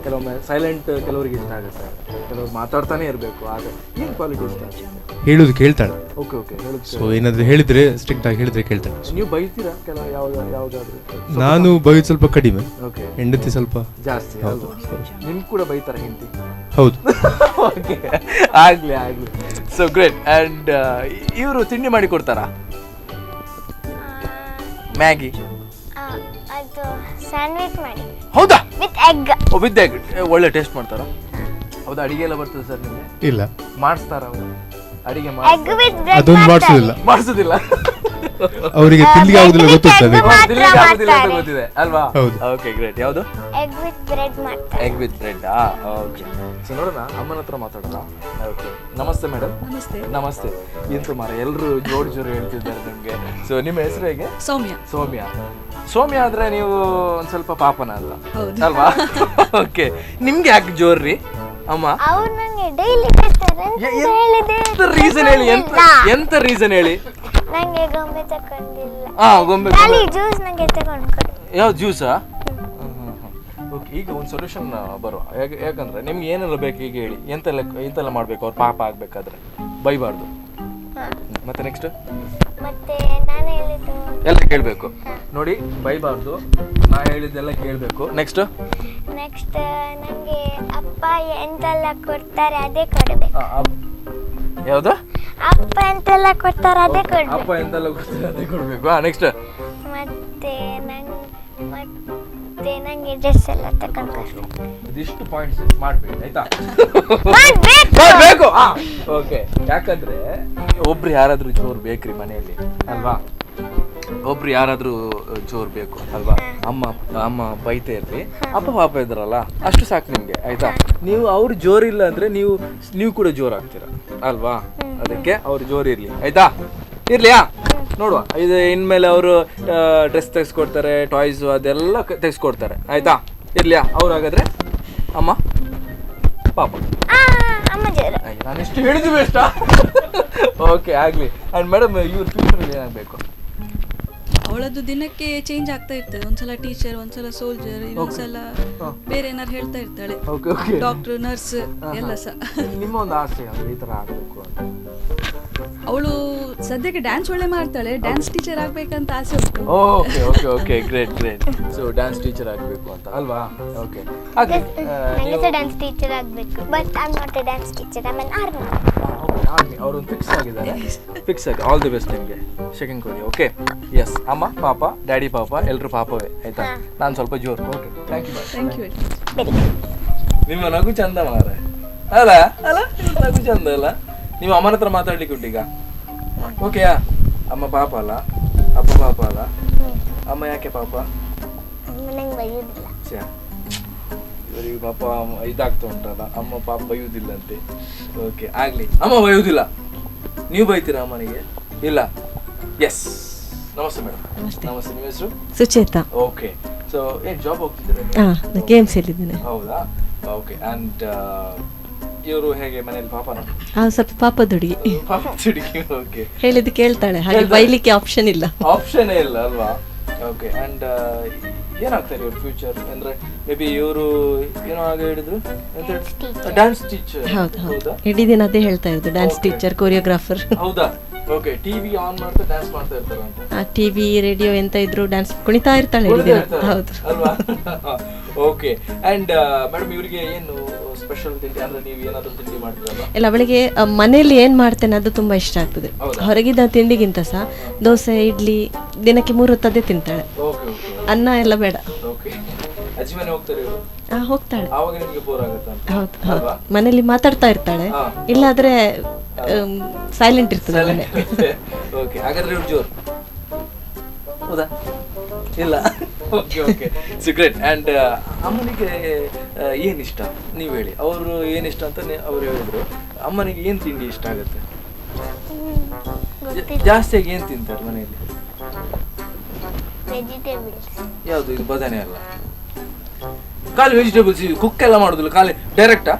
ಕೆಲವೊಮ್ಮೆ ಸೈಲೆಂಟ್, ಕೆಲವರಿಗೆ ಇಷ್ಟ ಆಗುತ್ತೆ, ಕೆಲವ್ರು ಮಾತಾಡ್ತಾನೆ ಇರಬೇಕು. ಆಗ ಏನು ಕ್ವಾಲಿಟಿ ಇಷ್ಟ ಆಗುತ್ತೆ? ಹೇಳುದು ಕೇಳ್ತಾಳೆ. ಓಕೆ ಓಕೆ, ಹೇಳುದು. ಸೊ ಏನಾದ್ರು ಹೇಳಿದ್ರೆ ಸ್ಟ್ರಿಕ್ಟ್ ಆಗಿ ಹೇಳಿದ್ರೆ ಕೇಳ್ತಾಳೆ. ನೀವು ಬೈತೀರಾ ಕೆಲವು ಯಾವ್ದಾದ್ರು? ನಾನು ಬೈದು ಸ್ವಲ್ಪ ಕಡಿಮೆ, ಓಕೆ. ಹೆಂಡತಿ ಸ್ವಲ್ಪ ಜಾಸ್ತಿ. ಹೌದು, ನಿಮ್ಗೆ ಕೂಡ ಬೈತಾರ ಹೆಂಡತಿ? ಹೌದು. ಓಕೆ, ಆಗ್ಲಿ. So great. ಅಂಡ್ ಇವರು ತಿಂಡಿ ಮಾಡಿ ಕೊಡ್ತಾರಾ? ಮ್ಯಾಗಿ? ಅದು ಸ್ಯಾಂಡ್ವಿಚ್ ಮಾಡಿ. ಹೌದಾ? With egg. With egg. ಒಳ್ಳೆ ಟೇಸ್ಟ್ ಮಾಡ್ತಾರಾ? ಹೌದಾ? ಅಡಿಗೆ ಎಲ್ಲ ಬರ್ತದೆ ಸರ್ ನಿಮಗೆ? ಇಲ್ಲ. ಮಾಡಿಸ್ತಾರ ಅವರು ಅಡಿಗೆ? ಎಗ್ ವಿತ್ ಬ್ರೆಡ್ ಅದೊಂದು ಮಾಡಿಸೋದಿಲ್ಲ. ಮಾಡಿಸೋದಿಲ್ಲ ಅವರಿಗೆ ತಿಂಡಿಗೆ ಆಗುದಿಲ್ಲ ಗೊತ್ತಿರ್ತದೆ. ತಿನ್ಲಿಕ್ಕೆ ಆಗುದಿಲ್ಲ ಅಂತ ಗೊತ್ತಿದೆ ಅಲ್ವಾ? ಹೌದು. Okay, great. ಯಾವುದು? ಎಗ್ ವಿತ್ ಬ್ರೆಡ್ ಮಾಡ್ತಾರೆ. Egg with bread. Okay, so ನೋಡೋಣ, ಅಮ್ಮನ ಹತ್ರ ಮಾತಾಡೋಣ. ಓಕೆ, ನಮಸ್ತೆ ಮೇಡಮ್. ನಮಸ್ತೆ. ಎಂತ ಮಾರ ಎಲ್ಲರೂ ಜೋರು ಹೇಳ್ತಿದ್ದಾರೆ ನಿಮ್ಗೆ. ಸೊ ನಿಮ್ಮ ಹೆಸರು ಹೇಗೆ? ಸೌಮ್ಯ ಆದ್ರೆ ನೀವು ಒಂದ್ ಸ್ವಲ್ಪ ಪಾಪನ ಅಂತ ಅಲ್ವಾ? ಓಕೆ, ನಿಮ್ಗೆ ಯಾಕೆ ಜೋರ್ರಿ ಅಮ್ಮ? ಅವ್ರು ನಂಗೆ ಡೈಲಿ ಹೇಳ್ತಾರೆ. ರೀಸನ್ ಹೇಳಿ, ಎಂತ ರೀಸನ್ ಹೇಳಿ? ನಂಗೆ ಗೊಂಬೆ ತಕೊಂಡಿಲ್ಲ. ಗೊಂಬೆ. ಖಾಲಿ ಜ್ಯೂಸ್ ನಂಗೆ ತಗೊಂಡು ಕೊಡಿ. ಯಾವ ಜ್ಯೂಸಾ? ಓಕೆ, ಈಗ ಒಂದು ಸೊಲ್ಯೂಷನ್ ಬರುವ. ಯಾಕಂದ್ರೆ ನಿಮ್ಗೆ ಏನೆಲ್ಲ ಬೇಕು ಈಗ ಹೇಳಿ. ಎಂತೆಲ್ಲ ಮಾಡ್ಬೇಕು ಅವ್ರು ಪಾಪ ಆಗ್ಬೇಕಾದ್ರೆ? ಬೈಬಾರ್ದು. ಮತ್ತೆ ನೆಕ್ಸ್ಟ್? ಮತ್ತೆ ನಾನು ಹೇಳಿದ್ದು ಎಲ್ಲ ಕೇಳಬೇಕು ನೋಡಿ, ಬೈಬಾರ್ದು. ನಾ ಹೇಳಿದ್ದೆಲ್ಲ ಕೇಳಬೇಕು. ನೆಕ್ಸ್ಟ್ ನಂಗೆ ಅಪ್ಪ ಎಂತೆಲ್ಲ ಕೊಡ್ತಾರೆ ಅದೇ ಕೊಡ್ಬೇಕು. ಯಾವ್ದು? ಅಪ್ಪ ಎಂತೆಲ್ಲ ಕೊಡ್ತಾರೆ ಅದೇ ಕೊಡ್ಬೇಕು. ಅಪ್ಪ ಎಂತೆಲ್ಲ ಕೊಡ್ತಾರೆ ಅದೇ ಕೊಡ್ಬೇಕು. ನೆಕ್ಸ್ಟ್? ಮತ್ತೆ ನಂಗೆ ಡ್ರೆಸ್ ಎಲ್ಲ ತಗೊಂಡು ಇದಿಷ್ಟು ಪಾಯಿಂಟ್ಸ್ ಮಾಡ್ಬೇಕು ಆಯ್ತಾ? ಮಾಡ್ಬೇಕು. ಓಕೆ, ಯಾಕಂದ್ರೆ ಒಬ್ರು ಯಾರಾದ್ರೂ ಜೋರು ಬೇಕ್ರಿ ಮನೆಯಲ್ಲಿ ಅಲ್ವಾ? ಒಬ್ರು ಯಾರಾದ್ರೂ ಜೋರ್ ಬೇಕು ಅಲ್ವಾ? ಅಮ್ಮ ಬೈತಾ ಇರ್ಲಿ, ಅಪ್ಪ ಪಾಪ ಇದ್ರಲ್ಲ ಅಷ್ಟು ಸಾಕು ನಿಮ್ಗೆ, ಆಯ್ತಾ? ನೀವು ಅವ್ರು ಜೋರಿಲ್ಲ ಅಂದ್ರೆ ನೀವು ಕೂಡ ಜೋರ್ ಆಗ್ತೀರಾ ಅಲ್ವಾ? ಅದಕ್ಕೆ ಅವ್ರು ಜೋರ್ ಇರ್ಲಿ, ಆಯ್ತಾ? ಇರ್ಲಿಯಾ? ನೋಡುವ, ಇದು ಇನ್ಮೇಲೆ ಅವರು ಡ್ರೆಸ್ ತೆಗೆಸ್ಕೊಡ್ತಾರೆ, ಟಾಯ್ಸ್ ಅದೆಲ್ಲ ತೆಗೆಸ್ಕೊಡ್ತಾರೆ, ಆಯ್ತಾ? ಇರ್ಲಿಯಾ? ಅವ್ರು ಹಾಗಾದ್ರೆ ಅಮ್ಮ ಪಾಪ. ಅಮ್ಮ ಜೋರು. ನಾನು ಎಷ್ಟು ಹೇಳಿದ್ವಿ ಬೇಷ್ಟ. ಓಕೆ ಆಗ್ಲಿ. ಅಂಡ್ ಮೇಡಮ್, ಇವ್ರ ಫ್ಯೂಚರ್ ಏನಾಗಬೇಕು? ಅವಳದ್ದು ದಿನಕ್ಕೆ ಚೇಂಜ್ ಆಗ್ತಾ ಇರ್ತದೆ. ಒಂದ್ಸಲ ಟೀಚರ್, ಒಂದ್ಸಲ ಸೋಲ್ಜರ್, ಇನ್ನೊಂದ್ಸಲ ಬೇರೆ ಏನಾರು ಹೇಳ್ತಾ ಇರ್ತಾಳೆ. ಡಾಕ್ಟರ್, ನರ್ಸ್ ಎಲ್ಲ ಸಹ. ನಿಮ್ಮ ಒಂದು ಆಸೆ ಈ ತರ ಆಗ್ಬೇಕು ಅಂತ? ಅವಳು ಸದ್ಯಕ್ಕೆ ಡ್ಯಾನ್ಸ್ ಒಳ್ಳೆ ಮಾಡ್ತಾಳೆ. ಡ್ಯಾನ್ಸ್ ಟೀಚರ್ ಆಗ್ಬೇಕಂತ ಆಸೆ ಉಂಟು. Okay okay okay, great. So dance teacher ಆಗಬೇಕು ಅಂತ ಅಲ್ವಾ? ಓಕೆ. ನನಗೆ ಸಹ ಡ್ಯಾನ್ಸ್ ಟೀಚರ್ ಆಗಬೇಕು. But I am not A dance teacher, I am on army. Army ಅವರೊಂದು ಫಿಕ್ಸ್ ಆಗಿದ್ದಾರೆ. ಫಿಕ್ಸ್ ಆಗಿ ಆಲ್ ದಿ ಬೆಸ್ಟ್ ನಿಮಗೆ. ಸೆಕೆಂಡ್ ಕೊಡಿ. ಓಕೆ. ಎಸ್, ಅಮ್ಮ ಪಾಪ, ಡ್ಯಾಡಿ ಪಾಪ, ಎಲ್ಲರೂ ಪಾಪವೇ, ಆಯ್ತಾ? ನಾನು ಸ್ವಲ್ಪ ಜೋರು. Okay, thank you. ನಿಮ್ಮ ನಗು ಚಂದ ಮಾರ, ಅಲ್ಲ ಅಲ್ಲ? ನಗು ಚಂದ ಅಲ್ಲ? ನೀವು ಅಮ್ಮನ ಹತ್ರ ಮಾತಾಡ್ಲಿಕ್ಕೆ ಉಂಟು ಈಗ. ಓಕೆಯಾ? ಅಮ್ಮ ಪಾಪ ಅಲ್ಲ, ಅಪ್ಪ ಪಾಪ ಅಲ್ಲ. ಅಮ್ಮ ಯಾಕೆ ಪಾಪ? ನಂಗೆ ಬೈಯೋದಿಲ್ಲ. ಇವರಿಗೆ ಪಾಪ ಇದಾಗ್ತಾ ಉಂಟಲ್ಲ, ಅಮ್ಮ ಪಾಪ ಬೈಯುವುದಿಲ್ಲಂತೆ. ಓಕೆ ಆಗ್ಲಿ. ಅಮ್ಮ ಬೈಯುವುದಿಲ್ಲ, ನೀವು ಬೈತೀರಾ ಅಮ್ಮನಿಗೆ? ಇಲ್ಲ. ಎಸ್. ನಮಸ್ತೆ ಮೇಡಮ್. ನಮಸ್ತೆ. ನಿಮ್ಮ ಹೆಸರು? ಸುಚೇತಾ. ಓಕೆ. ಸೊ ಏನ್ ಜಾಬ್ ಹೋಗ್ತಿದ್ದೀರಾ? ಗೇಮ್ಸ್ ಹೇಳಿದ್ದೇನೆ. ಹೌದಾ? ಓಕೆ. ಅಂಡ್ ಇವರು ಹೇಗೆ ಮನೇಲಿ ಪಾಪನ? ಸ್ವಲ್ಪ ಪಾಪದ ಹುಡುಗಿ. ಓಕೆ. ಹೇಳಿದ್ದು ಕೇಳ್ತಾಳೆ, ಹಾಗೆ ಬೈಲಿಕ್ಕೆ ಆಪ್ಷನ್ ಇಲ್ಲ. ಆಪ್ಷನೇ ಇಲ್ಲ ಅಲ್ವಾ? ಓಕೆ. ಅಂಡ್ ಏನಾಗ್ತಾರೆ ಇವ್ರ ಫ್ಯೂಚರ್ ಅಂದ್ರೆ? ಮೇ ಬಿ ಇವರು ಏನೋ ಆಗ ಹೇಳಿದ್ರು, ಡ್ಯಾನ್ಸ್ ಟೀಚರ್. ಹೌದಾ? ಇಡೀ ದಿನ ಅದೇ ಹೇಳ್ತಾ ಇರೋದು, ಡ್ಯಾನ್ಸ್ ಟೀಚರ್, ಕೊರಿಯೋಗ್ರಾಫರ್. ಹೌದಾ? ಓಕೆ. ಟಿವಿ ಆನ್ ಮಾಡ್ತಾ ಡ್ಯಾನ್ಸ್ ಮಾಡ್ತಾ ಇರ್ತಾರಂತ. ಟಿವಿ, ರೇಡಿಯೋ ಎಂತ ಇದ್ರು ಡ್ಯಾನ್ಸ್ ಕುಣಿತಾ ಇರ್ತಾಳೆ ಇಡೀ ದಿನ. ಹೌದು ಅಲ್ವಾ? ಓಕೆ. ಅಂಡ್ ಮೇಡಮ್, ಇವರಿಗೆ ಏನು ಸ್ಪೆಷಲ್ ತಿಂಡಿ ಅಂದ್ರೆ ನೀವು ಏನಾದರೂ ತಿಂಡಿ ಮಾಡ್ತೀರಲ್ಲ? ಇಲ್ಲ, ಅವಳಿಗೆ ಮನೆಯಲ್ಲಿ ಏನ್ ಮಾಡ್ತೇನೆ ಅದು ತುಂಬಾ ಇಷ್ಟ ಆಗ್ತದೆ. ಹೊರಗಿದ್ದ ತಿಂಡಿಗಿಂತ ಸಹ ದೋಸೆ, ಇಡ್ಲಿ ದಿನಕ್ಕೆ 3 ಹೊತ್ತು ಅದೇ ತಿಂತಾಳೆ. Okay okay. ಅನ್ನ ಎಲ್ಲ ಬೇಡ. ಓಕೆ. ಅಜ್ಜಿ ಮನೆ ಹೋಗ್ತಾರೆ ಇವರು? ಹೋಗ್ತಾಳೆ. ಆವಾಗ ನಿಮಗೆ ಬೋರ್ ಆಗುತ್ತಾ? ಹೌದು ಹೌದು. ಮನೇಲಿ ಮಾತಾಡ್ತಾ ಇರ್ತಾಳೆ, ಇಲ್ಲಾದ್ರೆ ಸೈಲೆಂಟ್ ಇರ್ತದೆ ಮನೆ. ಓಕೆ. ಹಾಗಾದ್ರೆ ಇವ್ರು ಜೋರು ಹೌದಾ? ಇಲ್ಲ. Okay okay. So great. And ಅಮ್ಮನಿಗೆ ಏನ್ ಇಷ್ಟ ನೀವು ಹೇಳಿ. ಅವರು ಏನ್ ಇಷ್ಟ ಅಂತ ಅವ್ರು ಹೇಳಿದ್ರು. ಅಮ್ಮನಿಗೆ ಏನ್ ತಿಂಡಿ ಇಷ್ಟ ಆಗುತ್ತೆ? ಜಾಸ್ತಿಯಾಗಿ ಏನ್ ತಿಂತಾರೆ ಮನೆಯಲ್ಲಿ? ವೆಜಿಟೇಬಲ್ಸ್. ಯಾವುದು? ಇದು ಬದನೆ ಅಲ್ಲ, ಖಾಲಿ ವೆಜಿಟೇಬಲ್ಸ್. ಕುಕ್ ಎಲ್ಲ ಮಾಡೋದಿಲ್ಲ, ಖಾಲಿ ಡೈರೆಕ್ಟಾ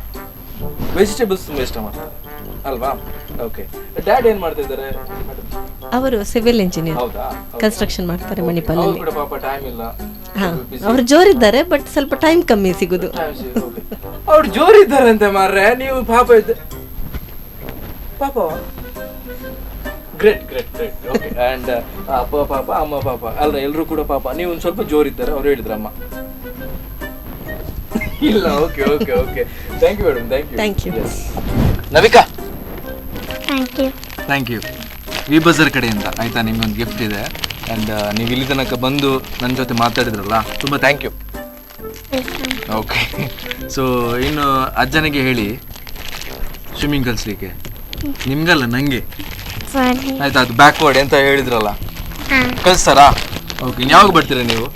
ವೆಜಿಟೇಬಲ್ಸ್ ತುಂಬಾ ಇಷ್ಟ ಮಾಡ್ತಾರೆ ಅಲ್ವಾ? ಓಕೆ. ಡ್ಯಾಡ್ ಏನ್ ಮಾಡ್ತಾ ಇದ್ದಾರೆ? ಅವರು ಸಿವಿಲ್ ಇಂಜಿನಿಯರ್. ಹೌದಾ? ಕನ್ಸ್ಟ್ರಕ್ಷನ್ ಮಾಡ್ತಾರೆ ಮಣಿಪಾಲ್. ಅವ್ರು ಕೂಡ ಪಾಪ ಟೈಮ್ ಇಲ್ಲ. ಅವರು ಜೋರಿದ್ದಾರೆ, ಬಟ್ ಸ್ವಲ್ಪ ಟೈಮ್ ಕಮ್ಮಿ ಸಿಗುದು. ಅವ್ರು ಜೋರಿದ್ದಾರೆ ಅಂತ ಮಾರ್ರೆ, ನೀವು ಪಾಪ ಇದ್ದ ಪಾಪ. Great great great. Okay. And ಅಪ್ಪ ಪಾಪ, ಅಮ್ಮ ಪಾಪ ಅಲ್ಲ, ಎಲ್ಲರೂ ಕೂಡ ಪಾಪ. ನೀವು ಒಂದು ಸ್ವಲ್ಪ ಜೋರಿದ್ದಾರೆ, ಅವ್ರು ಹೇಳಿದ್ರು ಅಮ್ಮ ಇಲ್ಲ. Okay okay okay. Thank you madam. Thank you. Navika, thank you. V Bazaar ಕಡೆಯಿಂದ, ಆಯ್ತಾ? ನಿಮ್ಗೊಂದು ಗಿಫ್ಟ್ ಇದೆ. ಆ್ಯಂಡ್ ನೀವು ಇಲ್ಲಿ ತನಕ ಬಂದು ನನ್ನ ಜೊತೆ ಮಾತಾಡಿದ್ರಲ್ಲ, ತುಂಬ ಥ್ಯಾಂಕ್ ಯು. ಓಕೆ. ಸೊ ಇನ್ನು ಅಜ್ಜನಿಗೆ ಹೇಳಿ ಸ್ವಿಮ್ಮಿಂಗ್ ಕಲಿಸ್ಲಿಕ್ಕೆ. ನಿಮ್ಗಲ್ಲ, ನನಗೆ, ಆಯ್ತಾ? ಅದು ಬ್ಯಾಕ್ವರ್ಡ್ ಅಂತ ಹೇಳಿದ್ರಲ್ಲ, ಕಲಿಸ್ತಾರಾ? ಓಕೆ. ಯಾವಾಗ ಬರ್ತೀರಾ ನೀವು?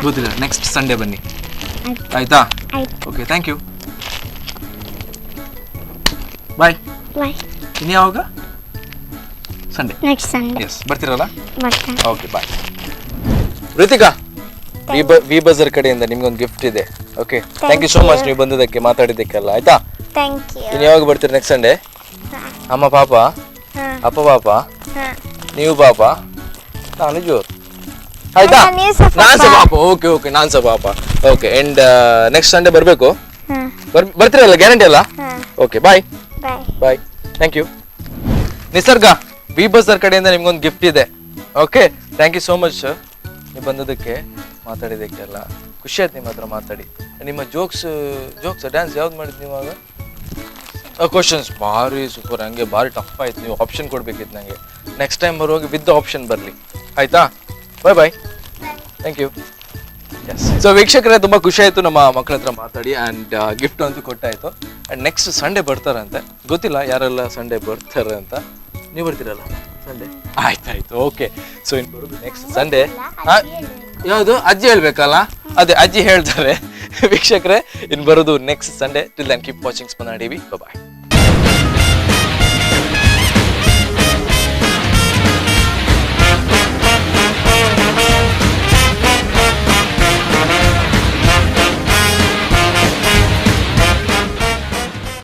ಗೊತ್ತಿಲ್ಲ. ನೆಕ್ಸ್ಟ್ ಸಂಡೇ ಬನ್ನಿ, ಆಯ್ತಾ? ಓಕೆ. Thank you. ಬಾಯ್. ಇನ್ನು ಯಾವಾಗ? ಸಂಡೇ. Next Sunday. ಎಸ್, ಬರ್ತೀರಲ್ಲ? ಬರ್ತೀನಿ. Okay, bye. Ritika, V Bazaar ಕಡೆಯಿಂದ ನಿಮ್ಗೊಂದು ಗಿಫ್ಟ್ ಇದೆ. Okay. Thank you so much ನೀವು ಬಂದದಕ್ಕೆ, ಮಾತಾಡಿದ್ದಕ್ಕೆಲ್ಲ, ಆಯ್ತಾ? Thank you. ಇನ್ನು ಯಾವಾಗ ಬರ್ತೀರಿ ನೆಕ್ಸ್ಟ್ ಸಂಡೇ? ಅಮ್ಮ ಪಾಪ, ಅಪ್ಪ ಪಾಪ, ನೀವು ಪಾಪ, ನಾನು ಜೋರು, ಆಯ್ತಾ? ನಾನ್ ಸಹ ಪಾಪ. Okay okay. ನಾನ್ ಸಹ ಪಾಪ. ಓಕೆ. ಅಂಡ್ ನೆಕ್ಸ್ಟ್ ಸಂಡೇ ಬರಬೇಕು. ಬರ್ತೀರಲ್ಲ? ಗ್ಯಾರಂಟಿ ಅಲ್ಲ? Okay. Bye bye. Thank you. Nisarga, V Bazaar ಕಡೆಯಿಂದ ನಿಮ್ಗೊಂದು ಗಿಫ್ಟ್ ಇದೆ. Okay. Thank you so much ನೀವು ಬಂದದಕ್ಕೆ, ಮಾತಾಡಿದ್ದಕ್ಕೆಲ್ಲ. ಖುಷಿ ಆಯ್ತು ನಿಮ್ಮ ಹತ್ರ ಮಾತಾಡಿ. ನಿಮ್ಮ ಜೋಕ್ಸ್ ಡ್ಯಾನ್ಸ್ ಯಾವ್ದು ಮಾಡಿದ್ದು ನೀವು ಆಗ? ಕ್ವಶನ್ಸ್ ಭಾರಿ ಸೂಪರ್, ಹಂಗೆ ಭಾರಿ ಟಫ್ ಆಯ್ತು. ನೀವು ಆಪ್ಷನ್ ಕೊಡ್ಬೇಕಿತ್ತು ನನಗೆ. ನೆಕ್ಸ್ಟ್ ಟೈಮ್ ಬರುವಾಗ ವಿತ್ ಆಪ್ಷನ್ ಬರಲಿ, ಆಯ್ತಾ? Bye bye. Thank you. Yes. So ವೀಕ್ಷಕರೇ, ತುಂಬ ಖುಷಿ ಆಯಿತು ನಮ್ಮ ಮಕ್ಕಳ ಹತ್ರ ಮಾತಾಡಿ. ಆ್ಯಂಡ್ ಗಿಫ್ಟ್ ಅಂತೂ ಕೊಟ್ಟಾಯಿತು. ಆ್ಯಂಡ್ ನೆಕ್ಸ್ಟ್ ಸಂಡೇ ಬರ್ತಾರಂತೆ, ಗೊತ್ತಿಲ್ಲ ಯಾರೆಲ್ಲ ಸಂಡೇ ಬರ್ತಾರೆ ಅಂತ. ನೀವು ಬರ್ತೀರಲ್ಲ? ಸಂಡೇ ಆಯ್ತಾಯ್ತು ಓಕೆ ಸೊ ಇನ್ನು ಬರೋದು ನೆಕ್ಸ್ಟ್ ಸಂಡೇ ಯಾವುದು ಅಜ್ಜಿ ಹೇಳ್ಬೇಕಲ್ಲ ಅದೇ ಅಜ್ಜಿ ಹೇಳ್ತಾರೆ ವೀಕ್ಷಕರೇ ಇನ್ನು ಬರೋದು next Sunday till then keep watching Spandana TV ಬಾಯ್